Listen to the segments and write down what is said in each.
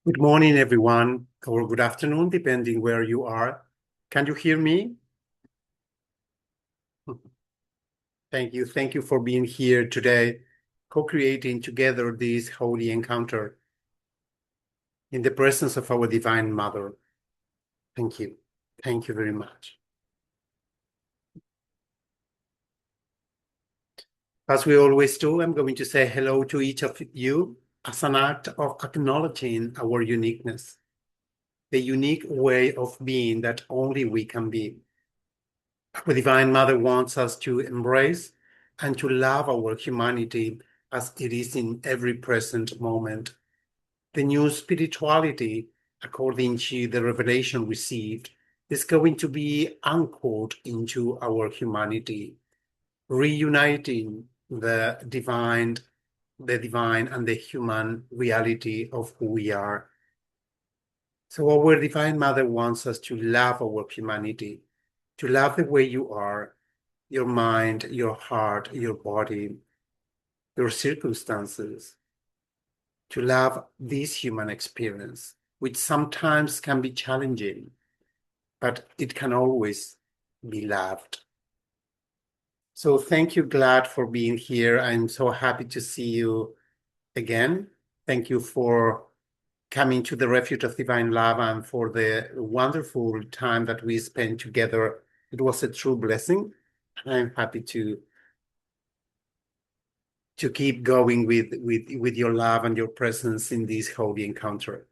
Good morning, everyone, or good afternoon, depending where you are. Can you hear me? Thank you. Thank you for being here today, co-creating together this holy encounter in the presence of our Divine Mother. Thank you. Thank you very much. As we always do, I'm going to say hello to each of you as an act of acknowledging our uniqueness, the unique way of being that only we can be. Our Divine Mother wants us to embrace and to love our humanity as it is in every present moment. The new spirituality, according to the revelation received, is going to be anchored into our humanity, reuniting the divine and the human reality of who we are. So our Divine Mother wants us to love our humanity, to love the way you are, your mind, your heart, your body, your circumstances, to love this human experience, which sometimes can be challenging, but it can always be loved. So thank you, Glad, for being here. I'm so happy to see you again. Thank you for coming to the Refuge of Divine Love and for the wonderful time that we spent together. It was a true blessing. I'm happy to keep going with your love and your presence in this holy encounter.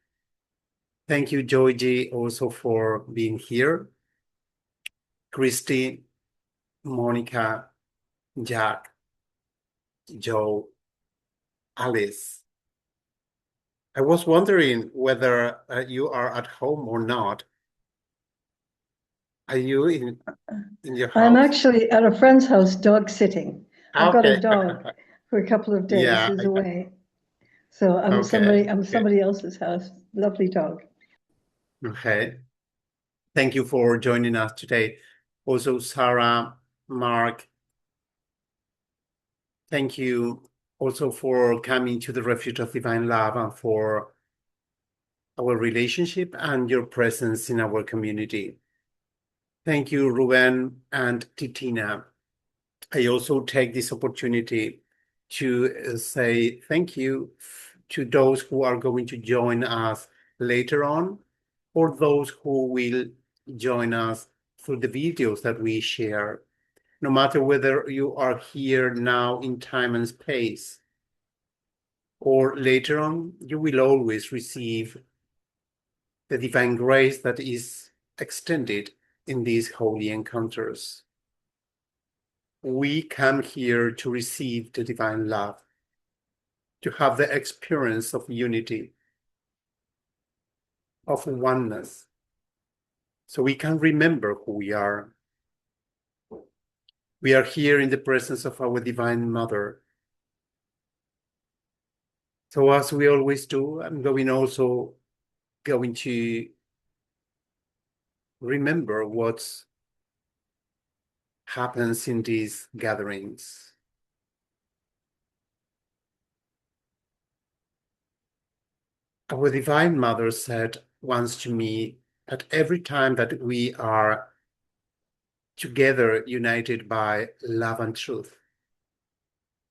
Thank you, Joyji, also for being here. Christy, Monica, Jack, Joe, Alice. I was wondering whether you are at home or not. Are you in your house? I'm actually at a friend's house dog sitting. I've got a Okay. dog for a couple of days Yeah. who's away. So I'm Okay. somebody else's house. Lovely dog. Okay. Thank you for joining us today. Also, Sarah, Mark, thank you also for coming to the Refuge of Divine Love and for our relationship and your presence in our community. Thank you, Ruben and Titina. I also take this opportunity to say thank you to those who are going to join us later on, or those who will join us through the videos that we share. No matter whether you are here now in time and space, or later on, you will always receive the divine grace that is extended in these holy encounters. We come here to receive the divine love, to have the experience of unity, of oneness, so we can remember who we are. We are here in the presence of our Divine Mother. So as we always do, I'm going to remember what happens in these gatherings. Our Divine Mother said once to me that every time that we are together united by love and truth,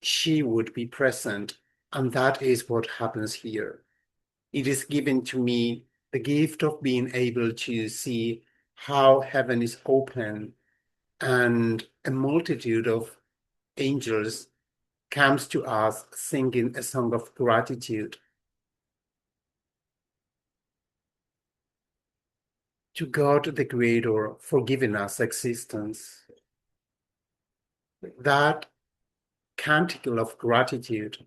she would be present, and that is what happens here. It is given to me the gift of being able to see how heaven is open and a multitude of angels comes to us singing a song of gratitude to God the Creator for giving us existence. That canticle of gratitude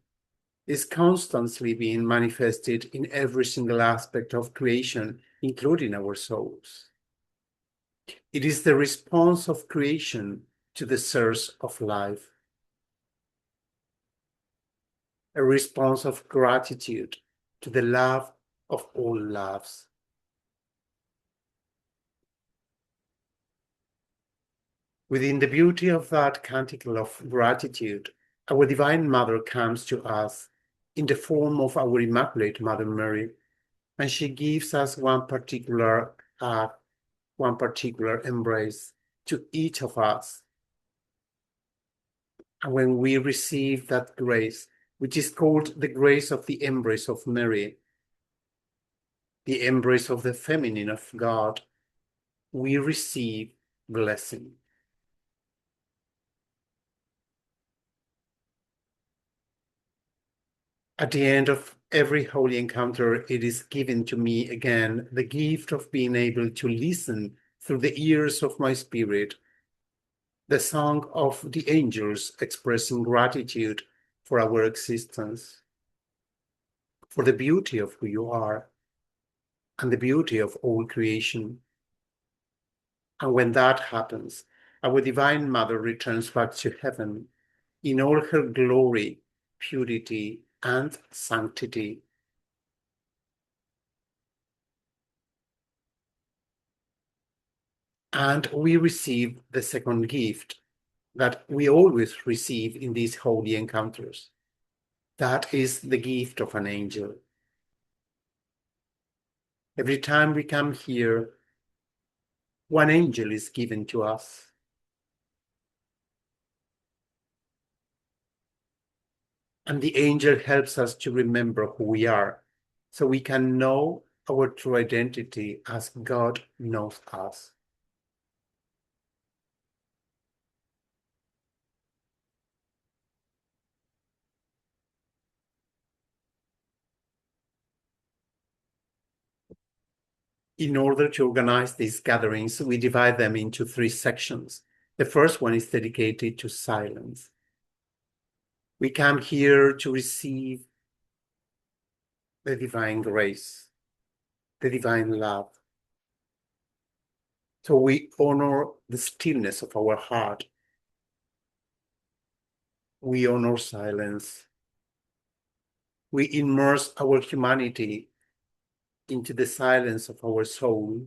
is constantly being manifested in every single aspect of creation, including our souls. It is the response of creation to the source of life, a response of gratitude to the love of all loves. Within the beauty of that canticle of gratitude, our Divine Mother comes to us in the form of our Immaculate Mother Mary, and she gives us one particular embrace to each of us. And when we receive that grace, which is called the grace of the embrace of Mary, the embrace of the feminine of God, we receive blessing. At the end of every holy encounter, it is given to me again the gift of being able to listen through the ears of my spirit, the song of the angels expressing gratitude for our existence, for the beauty of who you are, and the beauty of all creation. And when that happens, our Divine Mother returns back to heaven in all her glory, purity, and sanctity. And we receive the second gift that we always receive in these holy encounters. That is the gift of an angel. Every time we come here, one angel is given to us. And the angel helps us to remember who we are, so we can know our true identity as God knows us. In order to organize these gatherings, we divide them into 3 sections. The first one is dedicated to silence. We come here to receive the divine grace, the divine love. So we honor the stillness of our heart. We honor silence. We immerse our humanity into the silence of our soul,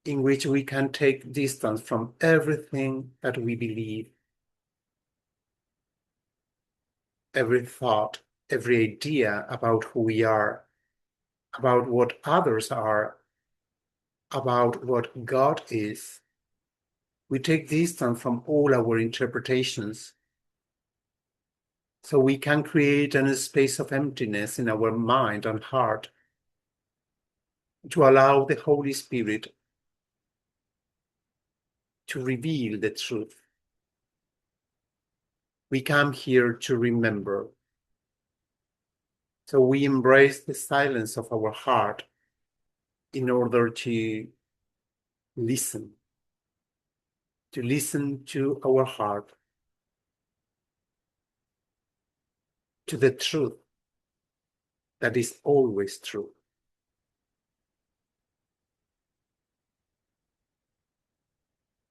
in which we can take distance from everything that we believe, every thought, every idea about who we are, about what others are, about what God is. We take distance from all our interpretations, so we can create a space of emptiness in our mind and heart to allow the Holy Spirit to reveal the truth. We come here to remember. So we embrace the silence of our heart in order to listen to our heart, to the truth that is always true.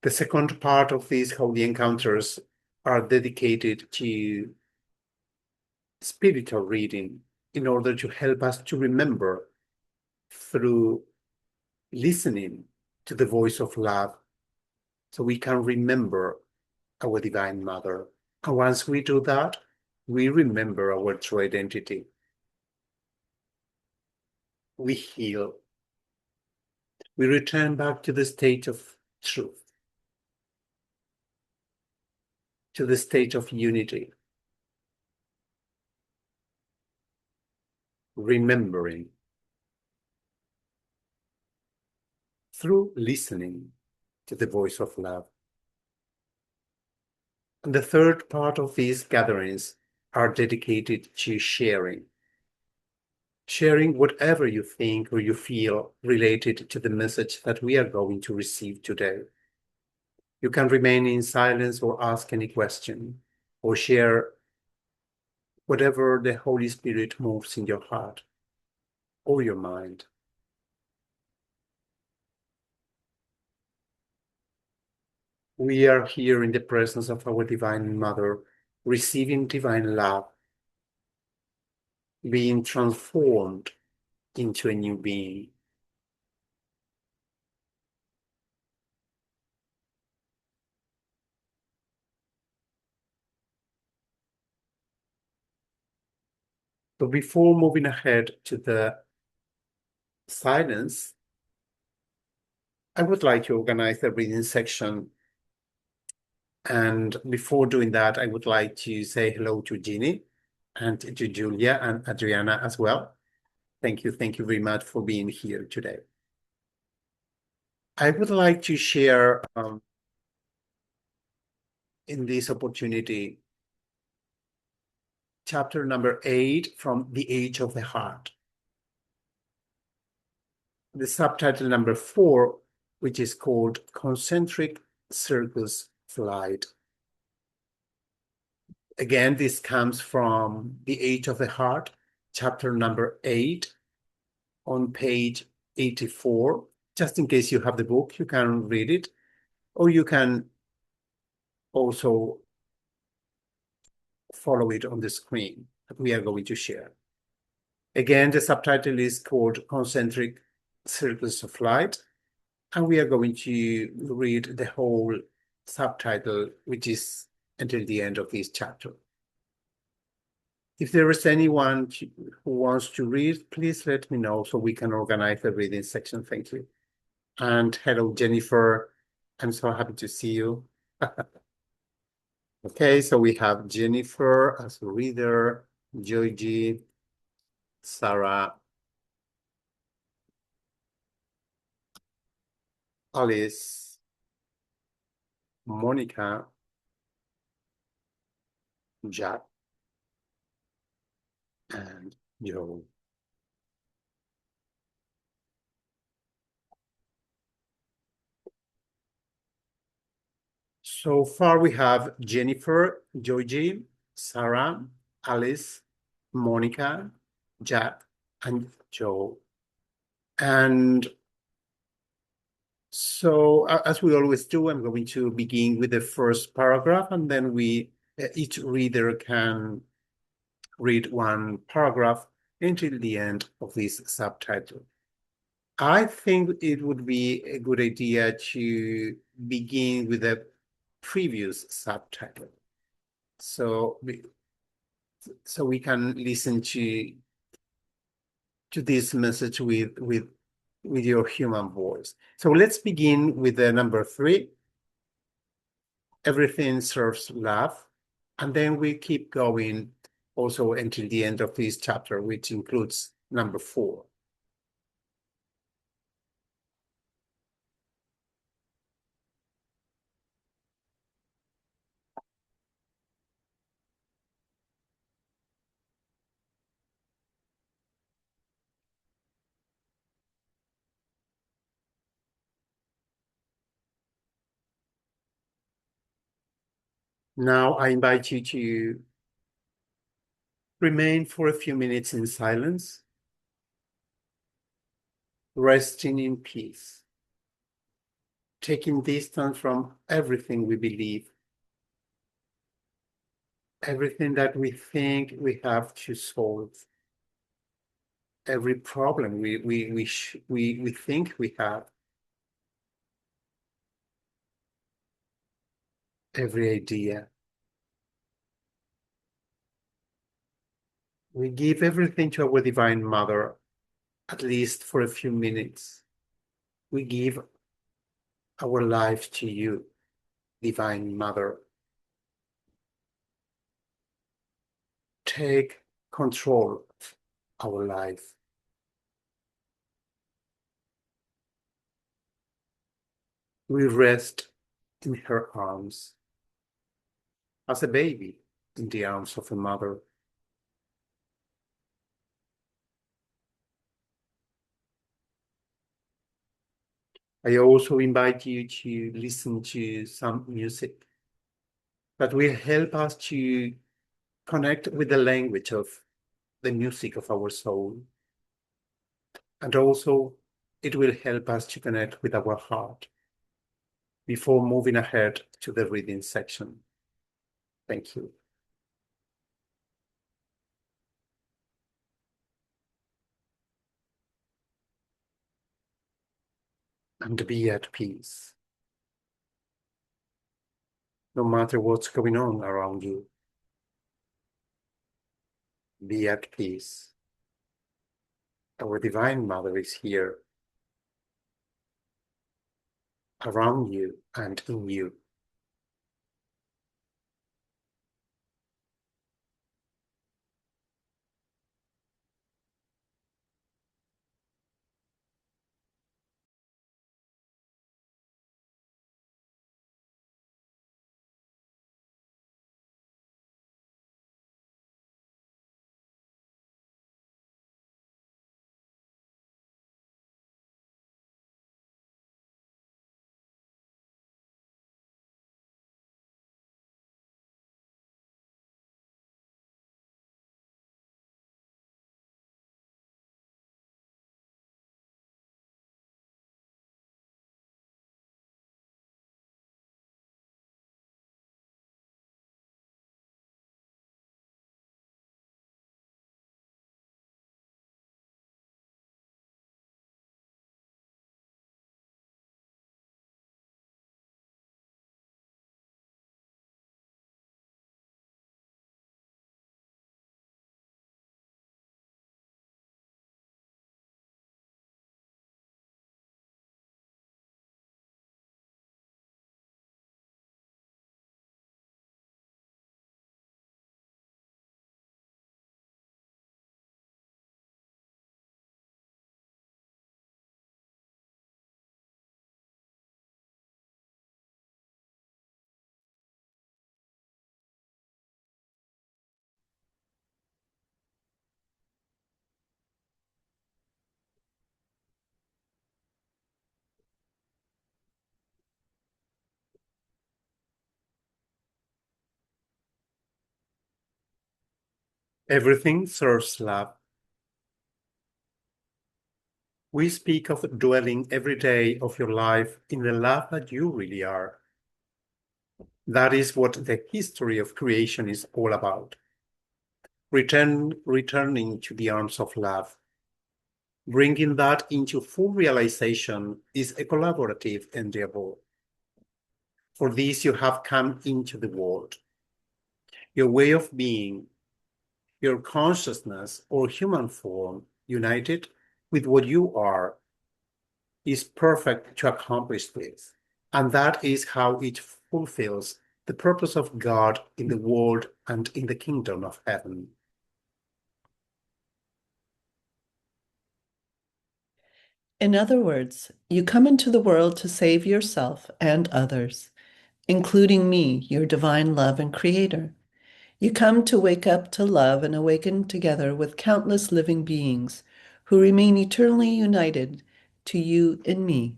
The second part of these holy encounters are dedicated to spiritual reading in order to help us to remember through listening to the voice of love, so we can remember our Divine Mother. And once we do that, we remember our true identity. We heal. We return back to the state of truth, to the state of unity, remembering through listening to the voice of love. And the third part of these gatherings are dedicated to sharing. Sharing whatever you think or you feel related to the message that we are going to receive today. You can remain in silence or ask any question, or share whatever the Holy Spirit moves in your heart or your mind. We are here in the presence of our Divine Mother, receiving divine love, being transformed into a new being. So before moving ahead to the silence, I would like to organize the reading section. And before doing that, I would like to say hello to Ginny and to Julia and Adriana as well. Thank you very much for being here today. I would like to share in this opportunity chapter number 8 from The Age of the Heart. The subtitle number 4, which is called Concentric Circus Flight. Again, this comes from The Age of the Heart, chapter number 8, on page 84. Just in case you have the book, you can read it, or you can also follow it on the screen that we are going to share. Again, the subtitle is called Concentric Circles of Light, and we are going to read the whole subtitle, which is until the end of this chapter. If there is anyone who wants to read, please let me know so we can organize the reading section. Thank you. And hello, Jennifer. I'm so happy to see you. Okay, so we have Jennifer as a reader, Joyji, Sarah, Alice, Monica, Jack, and Joe. So far we have Jennifer, Joyji, Sarah, Alice, Monica, Jack, and Joe. And so as we always do, I'm going to begin with the first paragraph, and then each reader can read one paragraph until the end of this subtitle. I think it would be a good idea to begin with the previous subtitle. So we can listen to this message with your human voice. So let's begin with the number 3. Everything serves love. And then we keep going also until the end of this chapter, which includes number 4. Now I invite you to remain for a few minutes in silence, resting in peace, taking distance from everything we believe, everything that we think we have to solve, every problem we think we have, every idea. We give everything to our Divine Mother, at least for a few minutes. We give our life to you, Divine Mother. Take control of our life. We rest in her arms, as a baby in the arms of a mother. I also invite you to listen to some music that will help us to connect with the language of the music of our soul. And also, it will help us to connect with our heart before moving ahead to the reading section. Thank you. And be at peace, no matter what's going on around you. Be at peace. Our Divine Mother is here, around you and in you. Everything serves love. We speak of dwelling every day of your life in the love that you really are. That is what the history of creation is all about. Returning to the arms of love. Bringing that into full realization is a collaborative endeavor. For this, you have come into the world. Your way of being, your consciousness or human form, united with what you are, is perfect to accomplish this. And that is how it fulfills the purpose of God in the world and in the kingdom of heaven. In other words, you come into the world to save yourself and others, including me, your divine love and creator. You come to wake up to love and awaken together with countless living beings who remain eternally united to you and me.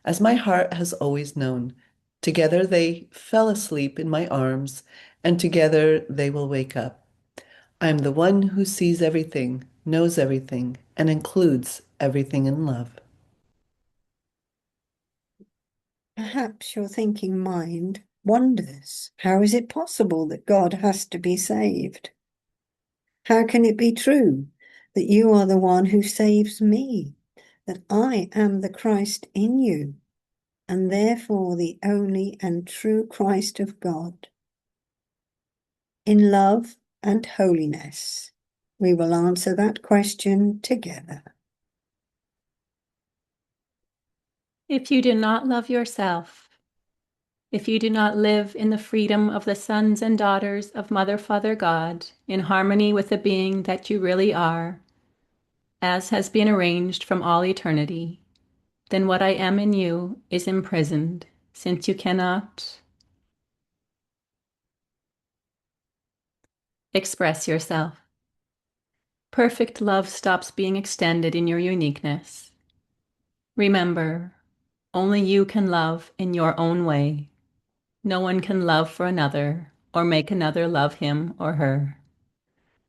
As my heart has always known, together they fell asleep in my arms, and together they will wake up. I am the one who sees everything, knows everything, and includes everything in love. Perhaps your thinking mind wonders, how is it possible that God has to be saved? How can it be true that you are the one who saves me, that I am the Christ in you, and therefore the only and true Christ of God? In love and holiness, we will answer that question together. If you do not love yourself, if you do not live in the freedom of the sons and daughters of Mother, Father, God, in harmony with the being that you really are, as has been arranged from all eternity, then what I am in you is imprisoned, since you cannot express yourself. Perfect love stops being extended in your uniqueness. Remember, only you can love in your own way. No one can love for another or make another love him or her.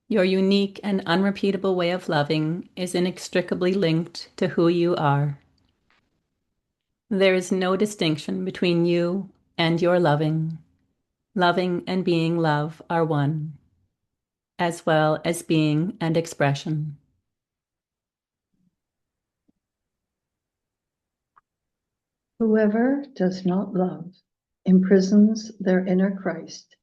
Your unique and unrepeatable way of loving is inextricably linked to who you are. There is no distinction between you and your loving. Loving and being love are one, as well as being and expression. Whoever does not love imprisons their inner Christ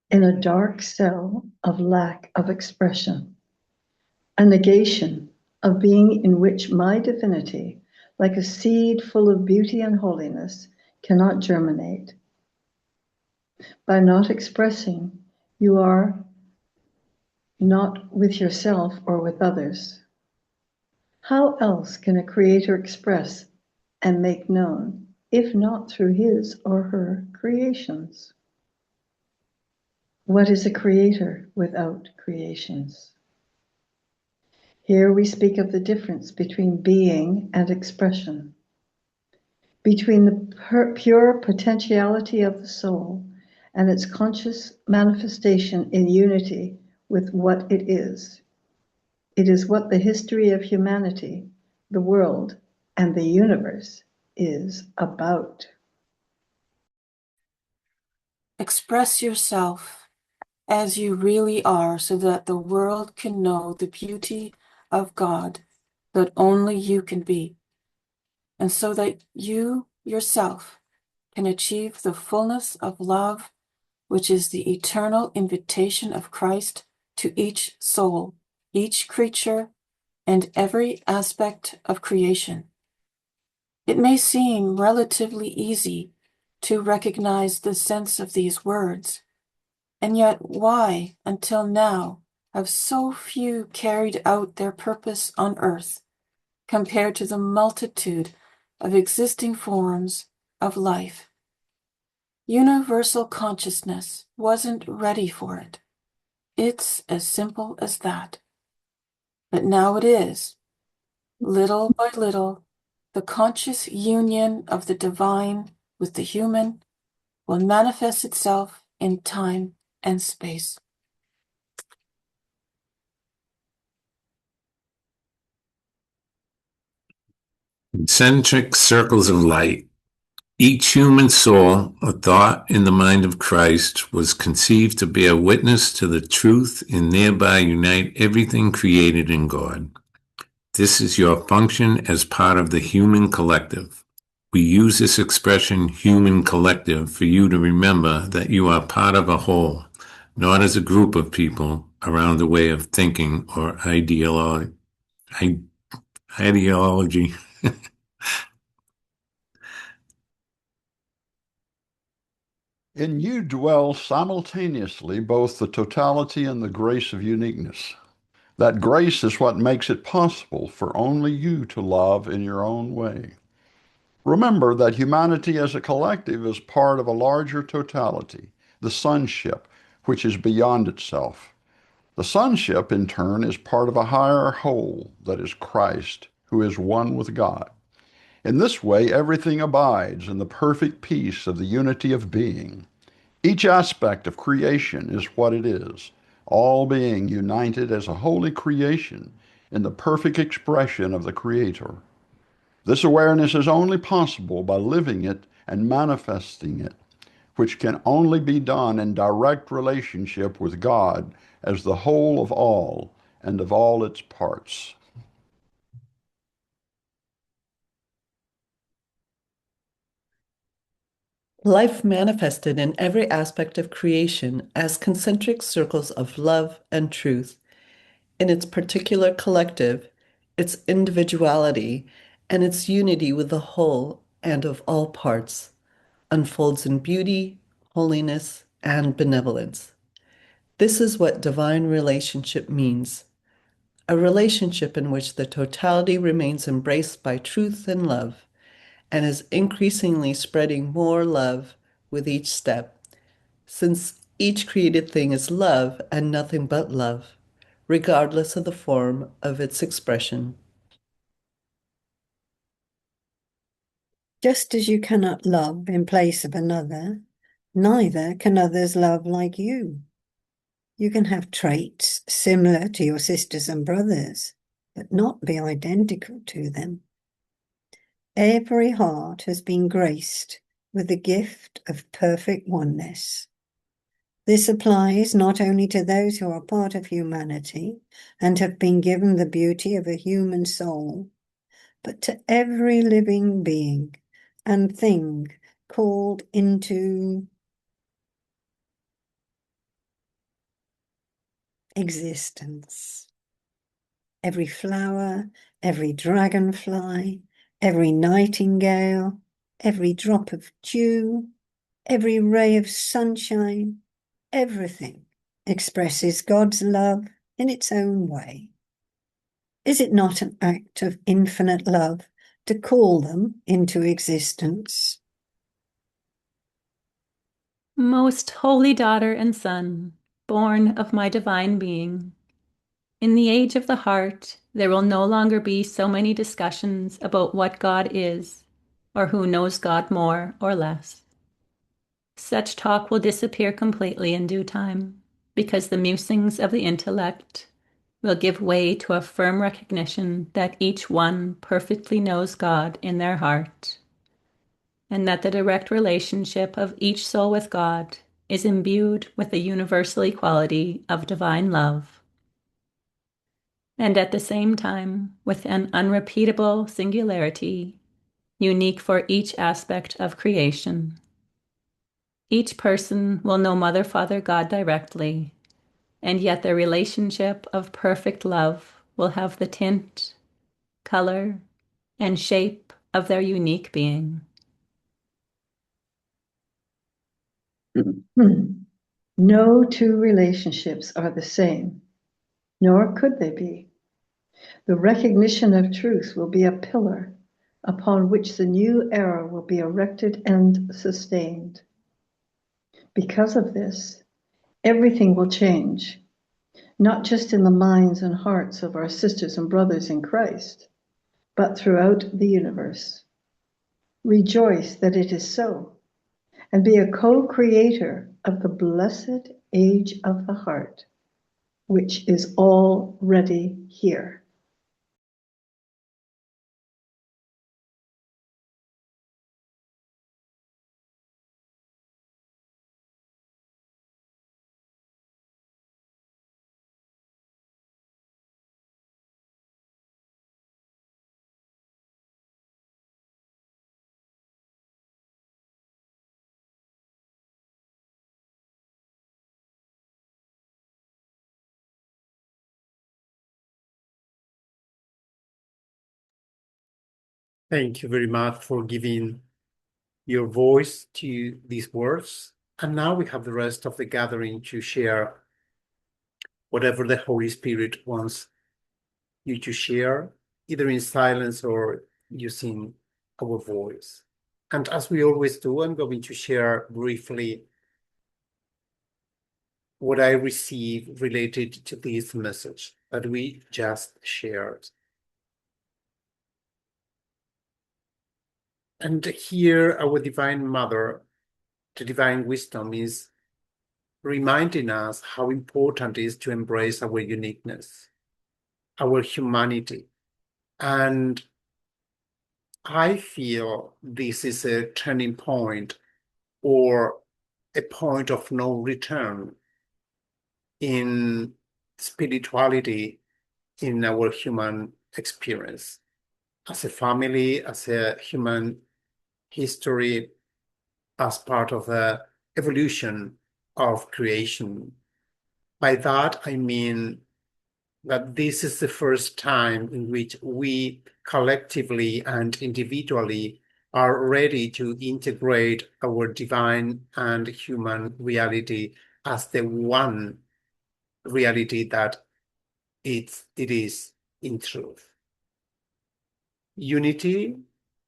in a dark cell of lack of expression. a negation of being in which my divinity, like a seed full of beauty and holiness, cannot germinate. By not expressing, you are not with yourself or with others. How else can a creator express and make known, if not through his or her creations? What is a creator without creations? Here we speak of the difference between being and expression, between the pure potentiality of the soul and its conscious manifestation in unity with what it is. It is what the history of humanity, the world, and the universe is about. Express yourself as you really are so that the world can know the beauty of God that only you can be, and so that you yourself can achieve the fullness of love, which is the eternal invitation of Christ to each soul, each creature, and every aspect of creation. It may seem relatively easy to recognize the sense of these words, and yet why, until now, have so few carried out their purpose on earth, compared to the multitude of existing forms of life? Universal consciousness wasn't ready for it. It's as simple as that. But now it is. Little by little, the conscious union of the divine with the human will manifest itself in time and space. Concentric circles of light. Each human soul, a thought in the mind of Christ, was conceived to bear witness to the truth and thereby unite everything created in God. This is your function as part of the human collective. We use this expression, human collective, for you to remember that you are part of a whole, not as a group of people around a way of thinking or ideology. In you dwell simultaneously both the totality and the grace of uniqueness. That grace is what makes it possible for only you to love in your own way. Remember that humanity as a collective is part of a larger totality, the sonship, which is beyond itself. The sonship, in turn, is part of a higher whole that is Christ, who is one with God. In this way, everything abides in the perfect peace of the unity of being. Each aspect of creation is what it is, all being united as a holy creation in the perfect expression of the Creator. This awareness is only possible by living it and manifesting it, which can only be done in direct relationship with God as the whole of all and of all its parts. Life manifested in every aspect of creation as concentric circles of love and truth, in its particular collective, its individuality, and its unity with the whole and of all parts, unfolds in beauty, holiness, and benevolence. This is what divine relationship means, a relationship in which the totality remains embraced by truth and love, and is increasingly spreading more love with each step, since each created thing is love and nothing but love, regardless of the form of its expression. Just as you cannot love in place of another, neither can others love like you. You can have traits similar to your sisters and brothers, but not be identical to them. Every heart has been graced with the gift of perfect oneness. This applies not only to those who are part of humanity and have been given the beauty of a human soul, but to every living being and thing called into existence. every flower, every dragonfly, every nightingale, every drop of dew, every ray of sunshine, everything expresses God's love in its own way. Is it not an act of infinite love to call them into existence? Most holy daughter and son, born of my divine being, in the age of the heart, there will no longer be so many discussions about what God is, or who knows God more or less. Such talk will disappear completely in due time, because the musings of the intellect will give way to a firm recognition that each one perfectly knows God in their heart, and that the direct relationship of each soul with God is imbued with the universal equality of divine love, and at the same time with an unrepeatable singularity unique for each aspect of creation. Each person will know Mother, Father, God directly, and yet their relationship of perfect love will have the tint, color, and shape of their unique being. No two relationships are the same, nor could they be. The recognition of truth will be a pillar upon which the new era will be erected and sustained. Because of this, everything will change, not just in the minds and hearts of our sisters and brothers in Christ, but throughout the universe. Rejoice that it is so, and be a co-creator of the blessed age of the heart, which is already here. Thank you very much for giving your voice to these words. And now we have the rest of the gathering to share whatever the Holy Spirit wants you to share, either in silence or using our voice. And as we always do, I'm going to share briefly what I received related to this message that we just shared. And here, our Divine Mother, the Divine Wisdom, is reminding us how important it is to embrace our uniqueness, our humanity. And I feel this is a turning point or a point of no return in spirituality in our human experience. As a family, as a human history, as part of the evolution of creation. By that, I mean that this is the first time in which we collectively and individually are ready to integrate our divine and human reality as the one reality that it is in truth. Unity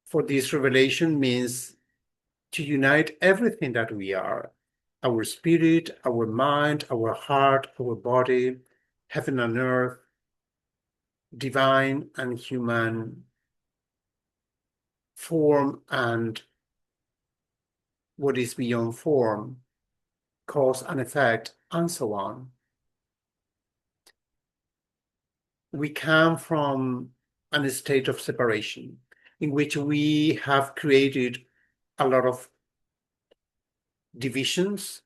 for this revelation means to unite everything that we are, our spirit, our mind, our heart, our body, heaven and earth, divine and human, form and what is beyond form, cause and effect, and so on. We come from a state of separation in which we have created a lot of divisions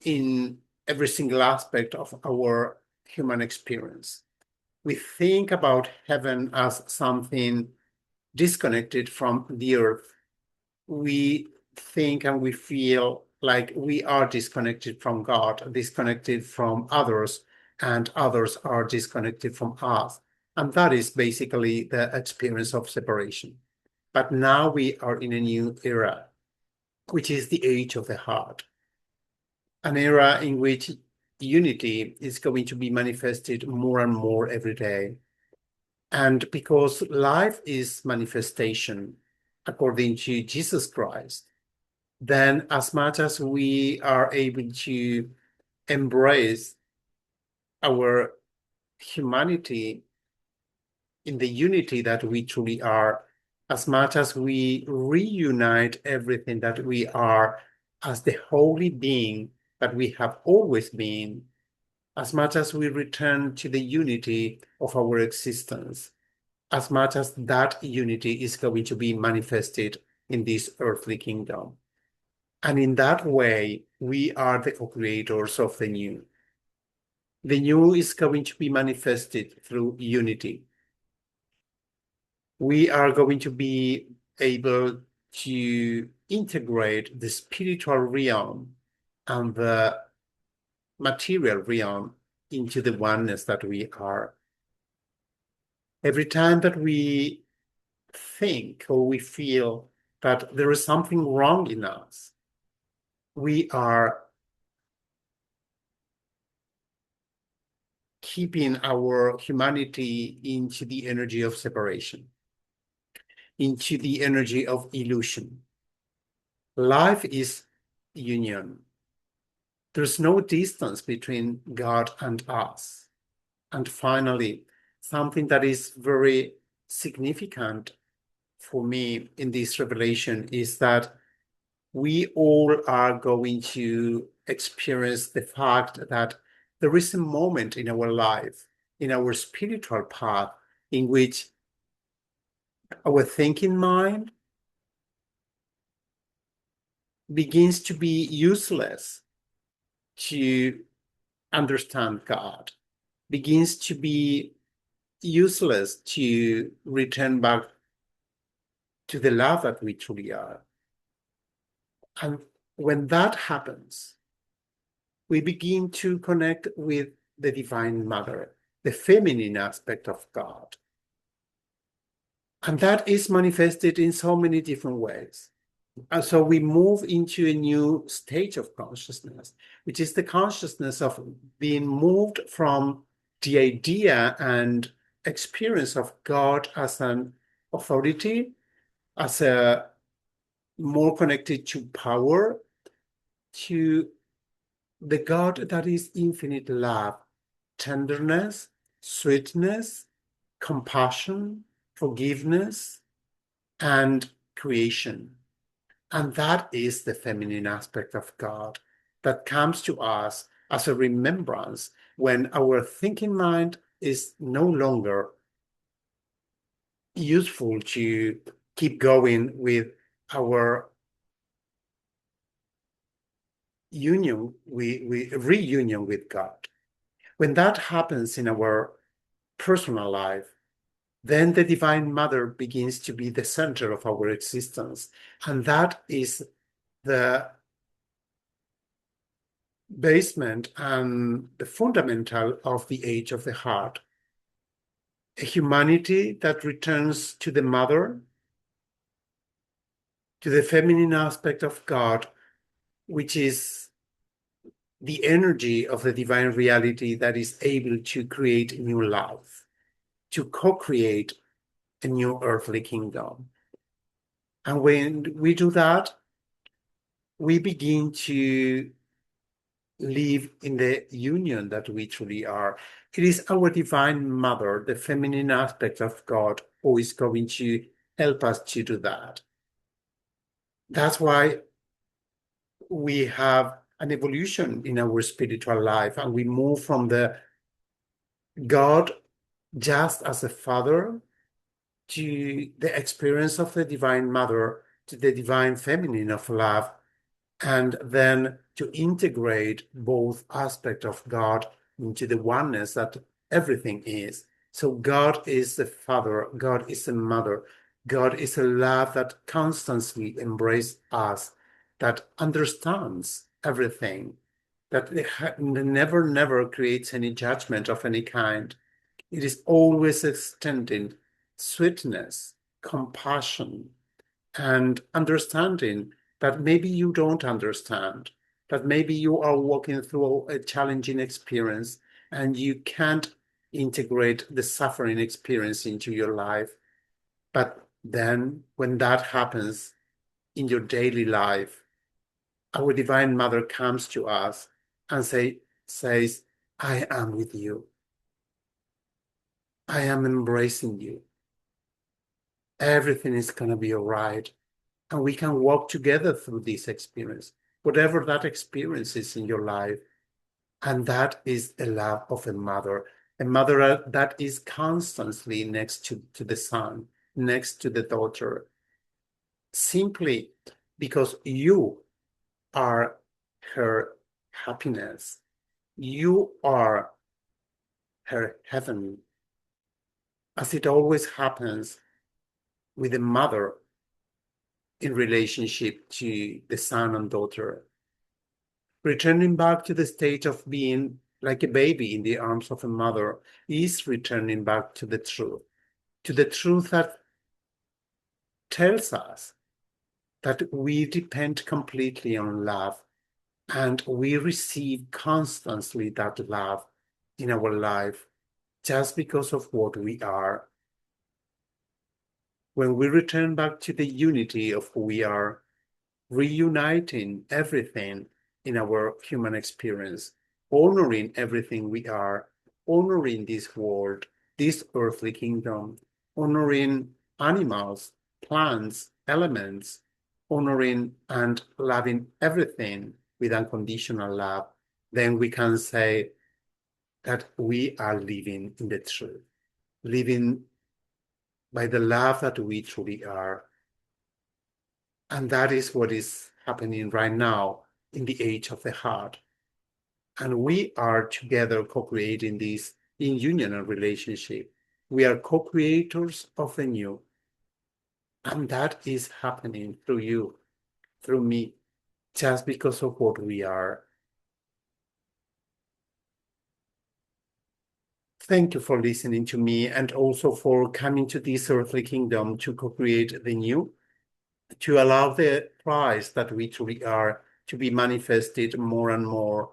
in every single aspect of our human experience. We think about heaven as something disconnected from the earth. We think and we feel like we are disconnected from God, disconnected from others, and others are disconnected from us. And that is basically the experience of separation. But now we are in a new era, which is the age of the heart, an era in which unity is going to be manifested more and more every day. And because life is manifestation according to Jesus Christ, then as much as we are able to embrace our humanity in the unity that we truly are, as much as we reunite everything that we are as the holy being that we have always been, as much as we return to the unity of our existence, as much as that unity is going to be manifested in this earthly kingdom. And in that way, we are the co-creators of the new. The new is going to be manifested through unity. We are going to be able to integrate the spiritual realm and the material realm into the oneness that we are. Every time that we think or we feel that there is something wrong in us, we are keeping our humanity into the energy of separation, into the energy of illusion. Life is union. There's no distance between God and us. And finally, something that is very significant for me in this revelation is that we all are going to experience the fact that there is a moment in our life, in our spiritual path, in which our thinking mind begins to be useless to understand God, begins to be useless to return back to the love that we truly are. And when that happens, we begin to connect with the Divine Mother, the feminine aspect of God. And that is manifested in so many different ways. And so we move into a new stage of consciousness, which is the consciousness of being moved from the idea and experience of God as an authority, as a more connected to power, to the God that is infinite love, tenderness, sweetness, compassion, forgiveness, and creation. And that is the feminine aspect of God that comes to us as a remembrance when our thinking mind is no longer useful to keep going with our union, reunion with God. When that happens in our personal life, then the Divine Mother begins to be the center of our existence. And that is the basement and the fundamental of the age of the heart. A humanity that returns to the mother, to the feminine aspect of God, which is the energy of the divine reality that is able to create new life, to co-create a new earthly kingdom. And when we do that, we begin to live in the union that we truly are. It is our Divine Mother, the feminine aspect of God, who is going to help us to do that. That's why we have an evolution in our spiritual life, and we move from the God just as a father to the experience of the Divine Mother, to the divine feminine of love, and then to integrate both aspects of God into the oneness that everything is. So God is the Father, God is the Mother, God is a love that constantly embraces us, that understands everything, that never creates any judgment of any kind. It is always extending sweetness, compassion, and understanding that maybe you don't understand, that maybe you are walking through a challenging experience and you can't integrate the suffering experience into your life. But then when that happens in your daily life, our Divine Mother comes to us and says, I am with you. I am embracing you. Everything is going to be all right. And we can walk together through this experience, whatever that experience is in your life. And that is the love of a mother that is constantly next to the son, next to the daughter, simply because you are her happiness. You are her heaven, as it always happens with a mother in relationship to the son and daughter. Returning back to the state of being like a baby in the arms of a mother is returning back to the truth that tells us that we depend completely on love and we receive constantly that love in our life just because of what we are. When we return back to the unity of who we are, reuniting everything in our human experience, honoring everything we are, honoring this world, this earthly kingdom, honoring animals, plants, elements, honoring and loving everything with unconditional love, then we can say that we are living in the truth, living by the love that we truly are. And that is what is happening right now in the age of the heart. And we are together co-creating this in union and relationship. We are co-creators of the new. And that is happening through you, through me, just because of what we are. Thank you for listening to me and also for coming to this earthly kingdom to co-create the new, to allow the Christ that we truly are to be manifested more and more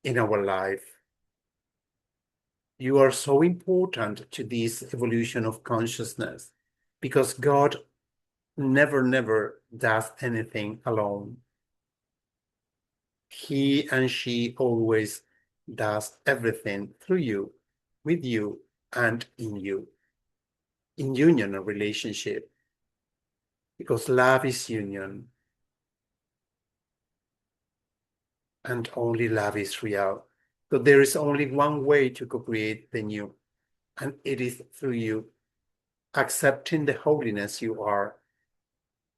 in our life. You are so important to this evolution of consciousness because God never does anything alone. He and she always does everything through you, with you, and in you, in union and relationship, because love is union, and only love is real. So there is only one way to co-create the new, and it is through you, accepting the holiness you are,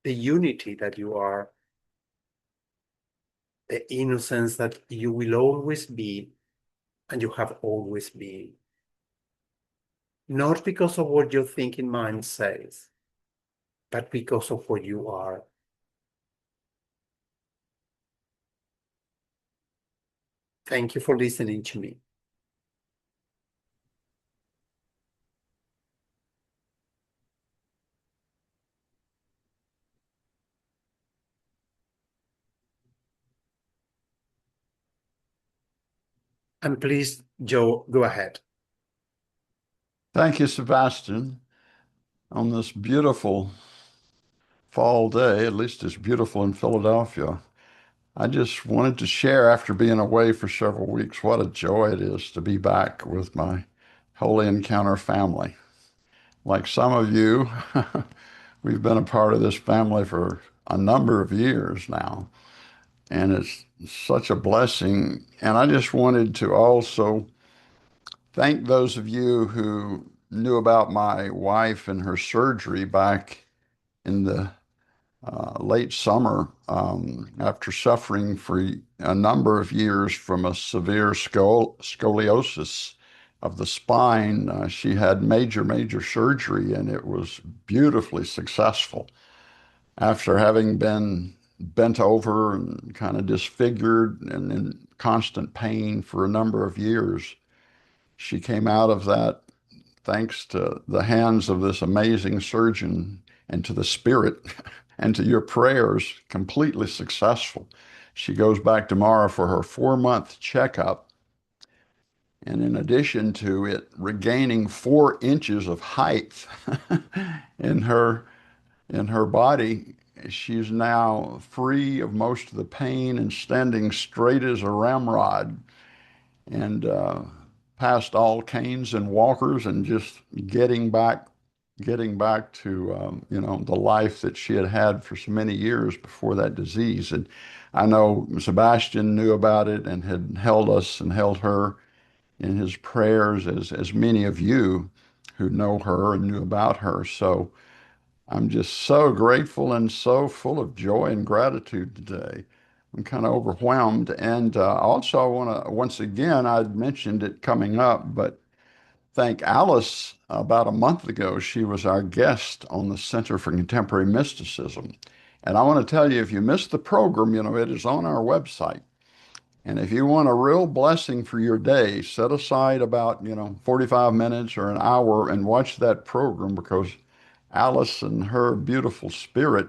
the unity that you are, the innocence that you will always be, and you have always been. Not because of what your thinking mind says, but because of what you are. Thank you for listening to me. And please, Joe, go ahead. Thank you, Sebastián. On this beautiful fall day, at least it's beautiful in Philadelphia, I just wanted to share, after being away for several weeks, what a joy it is to be back with my Holy Encounter family. Like some of you, we've been a part of this family for a number of years now, and it's such a blessing. And I just wanted to also thank those of you who knew about my wife and her surgery back in the late summer, after suffering for a number of years from a severe scoliosis of the spine. She had major surgery, and it was beautifully successful. After having been bent over and kind of disfigured and in constant pain for a number of years, She came out of that thanks to the hands of this amazing surgeon and to the Spirit and to your prayers, completely successful. She goes back tomorrow for her 4-month checkup. And in addition to it regaining 4 inches of height in her body, she's now free of most of the pain and standing straight as a ramrod, and past all canes and walkers, and just getting back to the life that she had had for so many years before that disease. And I know Sebastián knew about it and had held us and held her in his prayers, as many of you who know her and knew about her. So I'm just so grateful and so full of joy and gratitude today. I'm kind of overwhelmed. And also, I want to, once again, I'd mentioned it coming up, but thank Alice. About a month ago, she was our guest on the Center for Contemporary Mysticism. And I want to tell you, if you missed the program, it is on our website. And if you want a real blessing for your day, set aside about, 45 minutes or an hour and watch that program, because Alice and her beautiful spirit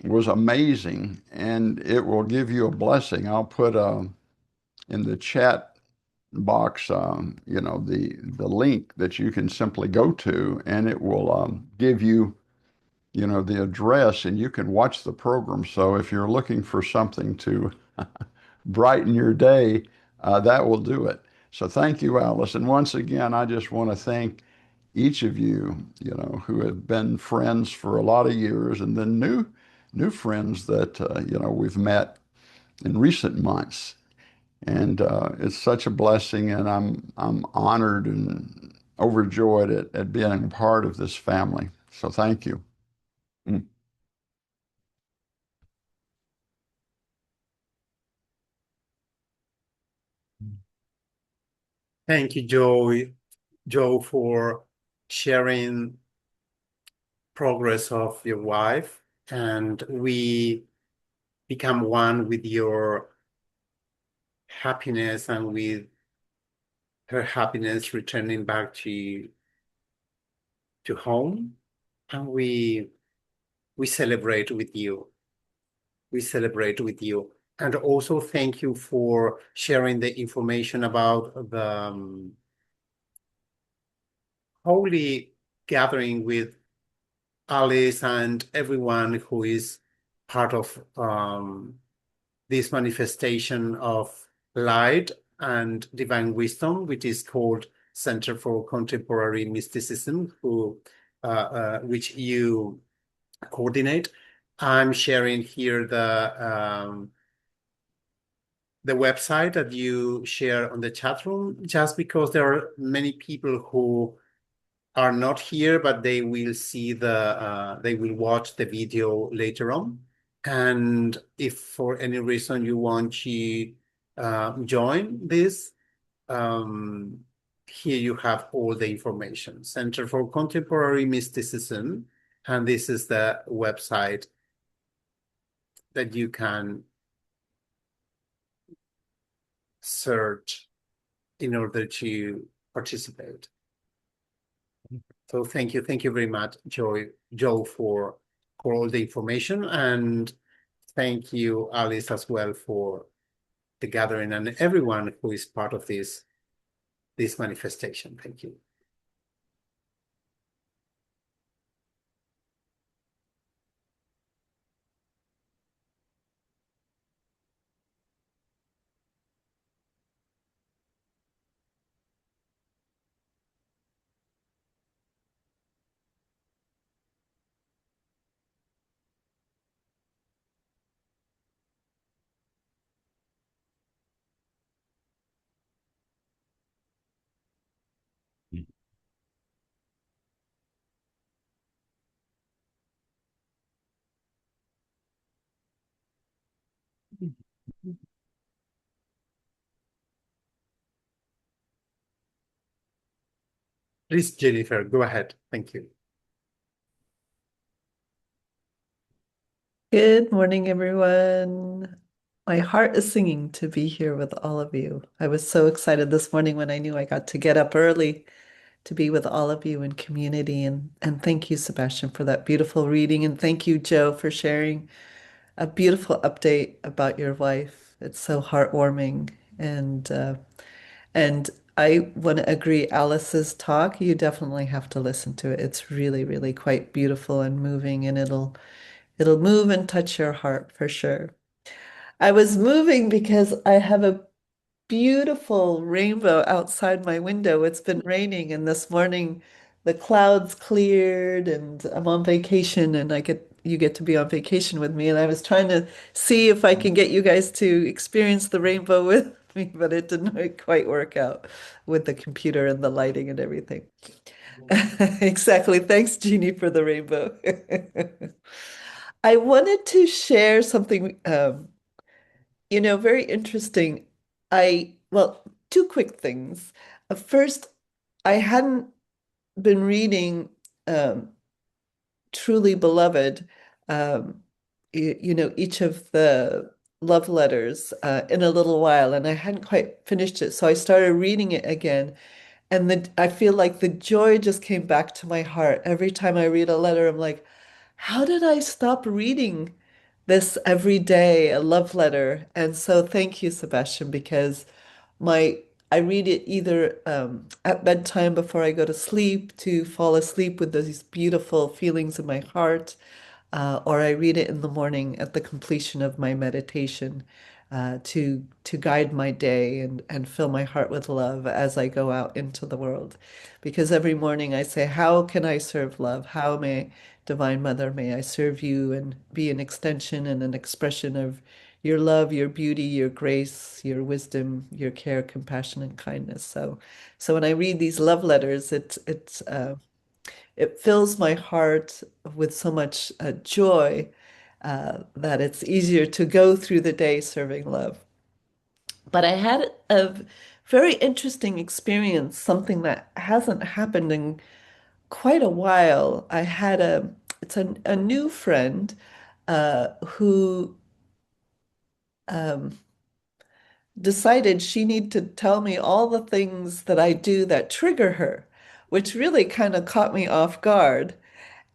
was amazing, and it will give you a blessing. I'll put in the chat box, the link that you can simply go to, and it will give you, the address, and you can watch the program. So if you're looking for something to brighten your day, that will do it. So thank you, Alice. And once again, I just want to thank each of you, who have been friends for a lot of years, and then new friends that, we've met in recent months. And it's such a blessing, and I'm honored and overjoyed at being a part of this family. So thank you. Mm. Thank you, Joe, for sharing progress of your wife, and we become one with your happiness and with her happiness returning back to home, and we celebrate with you. We celebrate with you. And also thank you for sharing the information about the holy gathering with Alice and everyone who is part of this manifestation of light and divine wisdom, which is called Center for Contemporary Mysticism, which you coordinate. I'm sharing here the website that you share on the chat room, just because there are many people who are not here, but they will see they will watch the video later on. And if for any reason you want to join this, here you have all the information. Center for Contemporary Mysticism, and this is the website that you can search in order to participate. So thank you very much, Joe, for all the information, and thank you, Alice, as well, for the gathering and everyone who is part of this manifestation. Thank you. Please, Jennifer, go ahead. Thank you. Good morning, everyone. My heart is singing to be here with all of you. I was so excited this morning when I knew I got to get up early to be with all of you in community. And thank you, Sebastian, for that beautiful reading. And thank you, Joe, for sharing a beautiful update about your wife. It's so heartwarming. And I want to agree, Alice's talk, you definitely have to listen to it. It's really, really quite beautiful and moving, and it'll move and touch your heart for sure. I was moving because I have a beautiful rainbow outside my window. It's been raining, and this morning the clouds cleared, and I'm on vacation, and you get to be on vacation with me. And I was trying to see if I can get you guys to experience the rainbow with me, but it didn't quite work out with the computer and the lighting and everything. Exactly. Thanks, Jeannie, for the rainbow. I wanted to share something very interesting. Well, two quick things. First, I hadn't been reading Truly Beloved, um, each of the love letters in a little while, and I hadn't quite finished it. So I started reading it again, and I feel like the joy just came back to my heart. Every time I read a letter, I'm like, how did I stop reading this every day, a love letter? And so thank you, Sebastian, because my I read it either at bedtime before I go to sleep to fall asleep with these beautiful feelings in my heart, or I read it in the morning at the completion of my meditation to guide my day and fill my heart with love as I go out into the world. Because every morning I say, how can I serve love? How may Divine Mother, may I serve you and be an extension and an expression of your love, your beauty, your grace, your wisdom, your care, compassion, and kindness. So when I read these love letters, it fills my heart with so much joy that it's easier to go through the day serving love. But I had a very interesting experience, something that hasn't happened in quite a while. It's a new friend who um, decided she needed to tell me all the things that I do that trigger her, which really kind of caught me off guard.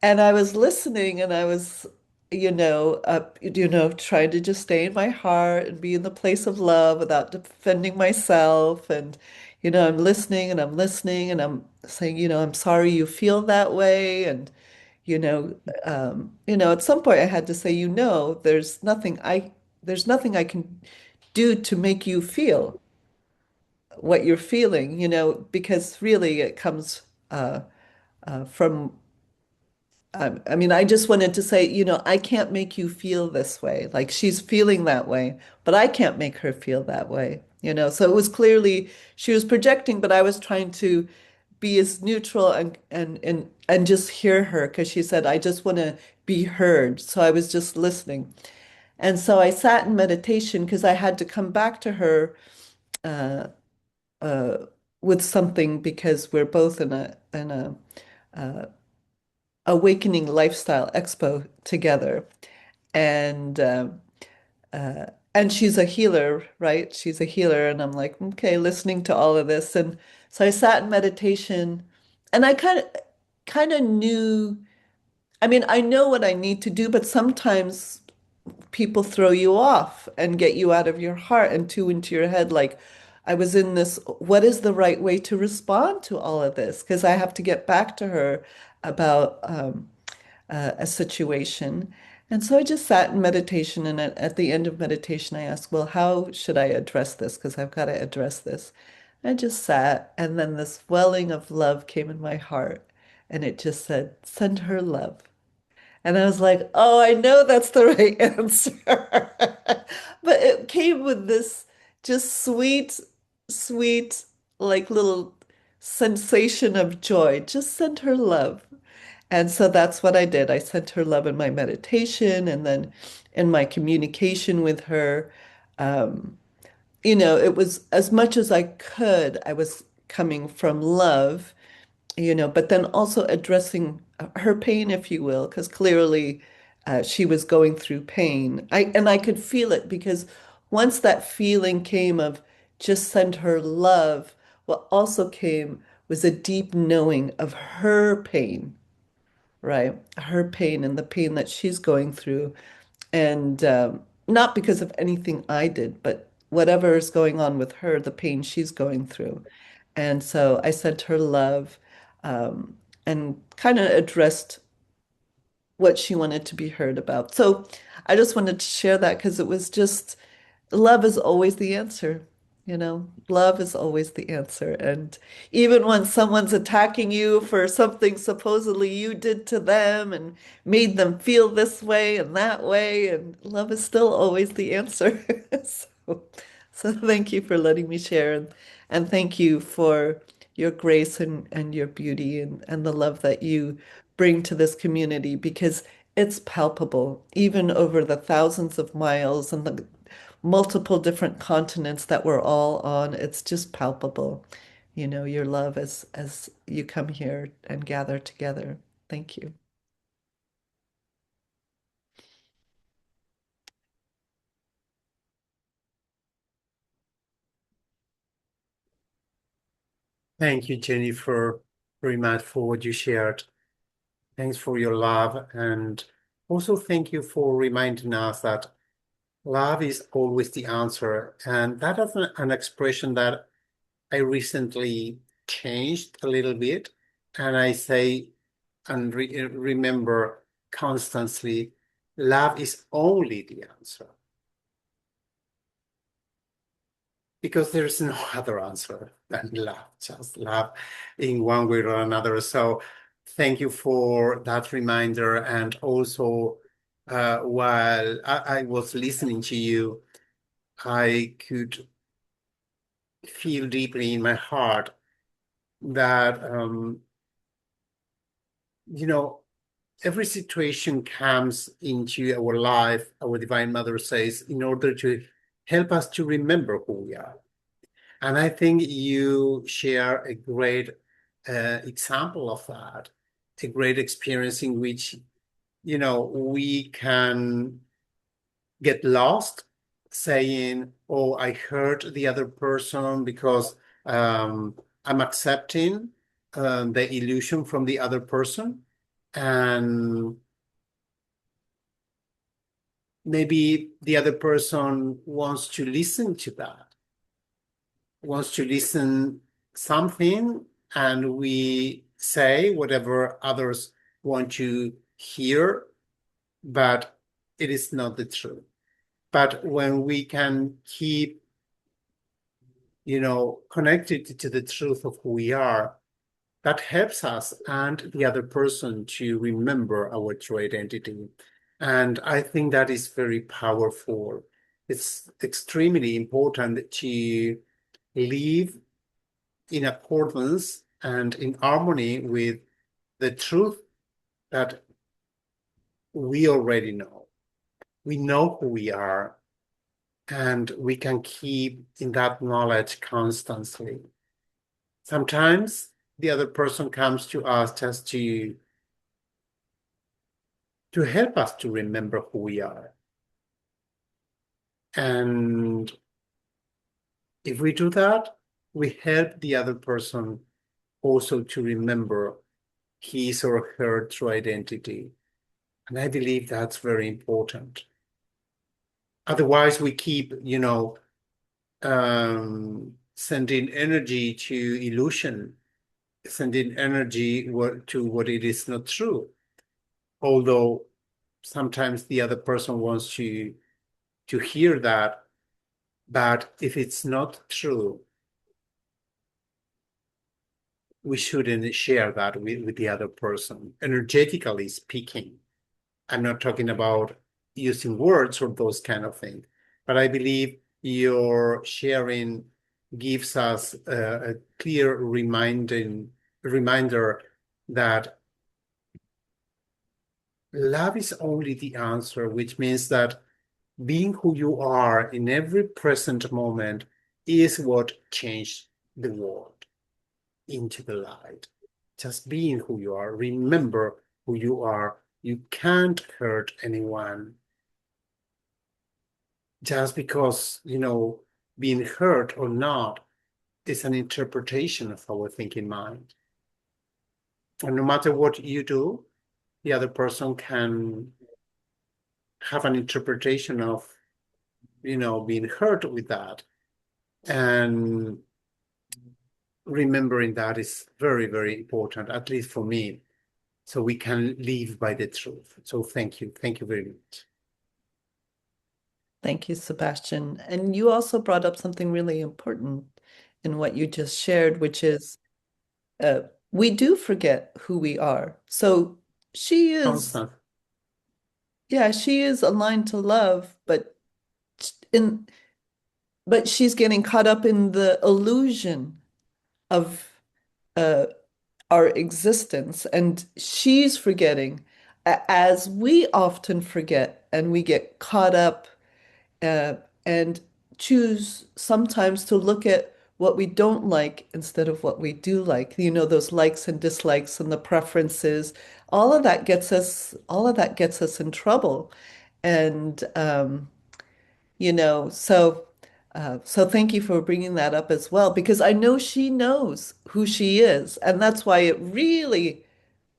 And I was listening and I was, trying to just stay in my heart and be in the place of love without defending myself. And, I'm listening and I'm listening and I'm saying, I'm sorry you feel that way. And, you know, at some point I had to say, there's nothing I can do to make you feel what you're feeling, because really it comes from I mean, I just wanted to say, I can't make you feel this way. Like she's feeling that way, but I can't make her feel that way, So it was clearly she was projecting, but I was trying to be as neutral and just hear her because she said, I just want to be heard. So I was just listening. And so I sat in meditation because I had to come back to her uh, uh, with something because we're both in a awakening lifestyle expo together, and and she's a healer, right? She's a healer, and I'm like, okay, listening to all of this, and so I sat in meditation, and I kind of knew. I mean, I know what I need to do, but sometimes people throw you off and get you out of your heart and too into your head. Like I was in this, what is the right way to respond to all of this? Because I have to get back to her about a situation. And so I just sat in meditation. And at the end of meditation, I asked, well, how should I address this? Because I've got to address this. I just sat, and then this welling of love came in my heart. And it just said, send her love. And I was like, oh, I know that's the right answer. But it came with this just sweet, sweet, like little sensation of joy. Just send her love. And so that's what I did. I sent her love in my meditation and then in my communication with her. Um, it was as much as I could, I was coming from love, but then also addressing her pain, if you will, because clearly she was going through pain. And I could feel it because once that feeling came of just send her love, what also came was a deep knowing of her pain, right? Her pain and the pain that she's going through. And not because of anything I did, but whatever is going on with her, the pain she's going through. And so I sent her love, and kind of addressed what she wanted to be heard about. So I just wanted to share that because it was just love is always the answer. Love is always the answer. And even when someone's attacking you for something supposedly you did to them and made them feel this way and that way, and love is still always the answer. So, so thank you for letting me share, and thank you for your grace and your beauty and the love that you bring to this community because it's palpable, even over the thousands of miles and the multiple different continents that we're all on. It's just palpable, your love as you come here and gather together. Thank you. Thank you, Jennifer, very much for what you shared. Thanks for your love. And also thank you for reminding us that love is always the answer. And that is an expression that I recently changed a little bit. And I say and remember constantly, love is only the answer. Because there's no other answer than love, just love in one way or another. So thank you for that reminder. And also, while I was listening to you, I could feel deeply in my heart that, every situation comes into our life, our Divine Mother says, in order to help us to remember who we are. And I think you share a great example of that, a great experience in which, we can get lost saying, oh, I hurt the other person because I'm accepting the illusion from the other person. And maybe the other person wants to listen to that, wants to listen something, and we say whatever others want to hear, but it is not the truth. But when we can keep, connected to the truth of who we are, that helps us and the other person to remember our true identity. And I think that is very powerful. It's extremely important to live in accordance and in harmony with the truth that we already know. We know who we are, and we can keep in that knowledge constantly. Sometimes the other person comes to us just to help us to remember who we are. And if we do that, we help the other person also to remember his or her true identity. And I believe that's very important. Otherwise, we keep, sending energy to illusion, sending energy to what it is not true. Although sometimes the other person wants to hear that, but if it's not true, we shouldn't share that with the other person, energetically speaking. I'm not talking about using words or those kind of things, but I believe your sharing gives us a clear reminder that love is only the answer, which means that being who you are in every present moment is what changed the world into the light. Just being who you are. Remember who you are. You can't hurt anyone. just because, being hurt or not is an interpretation of our thinking mind. And no matter what you do, the other person can have an interpretation of, being hurt with that. And remembering that is very, very important, at least for me, so we can live by the truth. So thank you. Thank you very much. Thank you, Sebastian. And you also brought up something really important in what you just shared, which is we do forget who we are. So she is, Constant. yeah, she is aligned to love, but she's getting caught up in the illusion of our existence, and she's forgetting, as we often forget, and we get caught up and choose sometimes to look at what we don't like instead of what we do like. Those likes and dislikes and the preferences. All of that gets us in trouble. And so thank you for bringing that up as well, because I know she knows who she is, and that's why it really,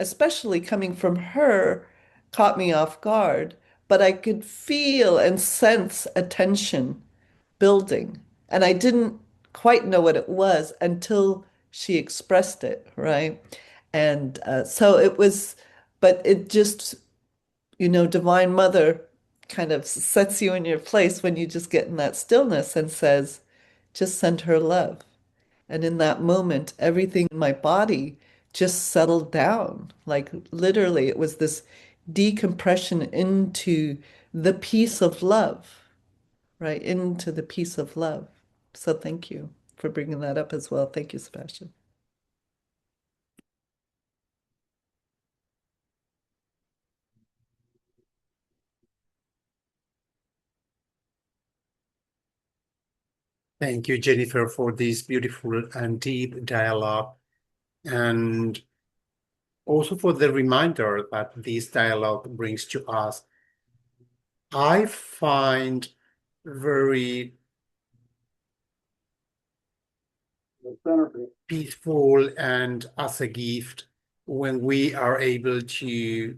especially coming from her, caught me off guard. But I could feel and sense a tension building, and I didn't quite know what it was until she expressed it, right? And so it was, but it just, Divine Mother kind of sets you in your place when you just get in that stillness and says, just send her love. And in that moment, everything in my body just settled down. Like literally, it was this decompression into the peace of love, right? Into the peace of love. So thank you for bringing that up as well. Thank you, Sebastian. Thank you, Jennifer, for this beautiful and deep dialogue, and also for the reminder that this dialogue brings to us. I find very peaceful and as a gift when we are able to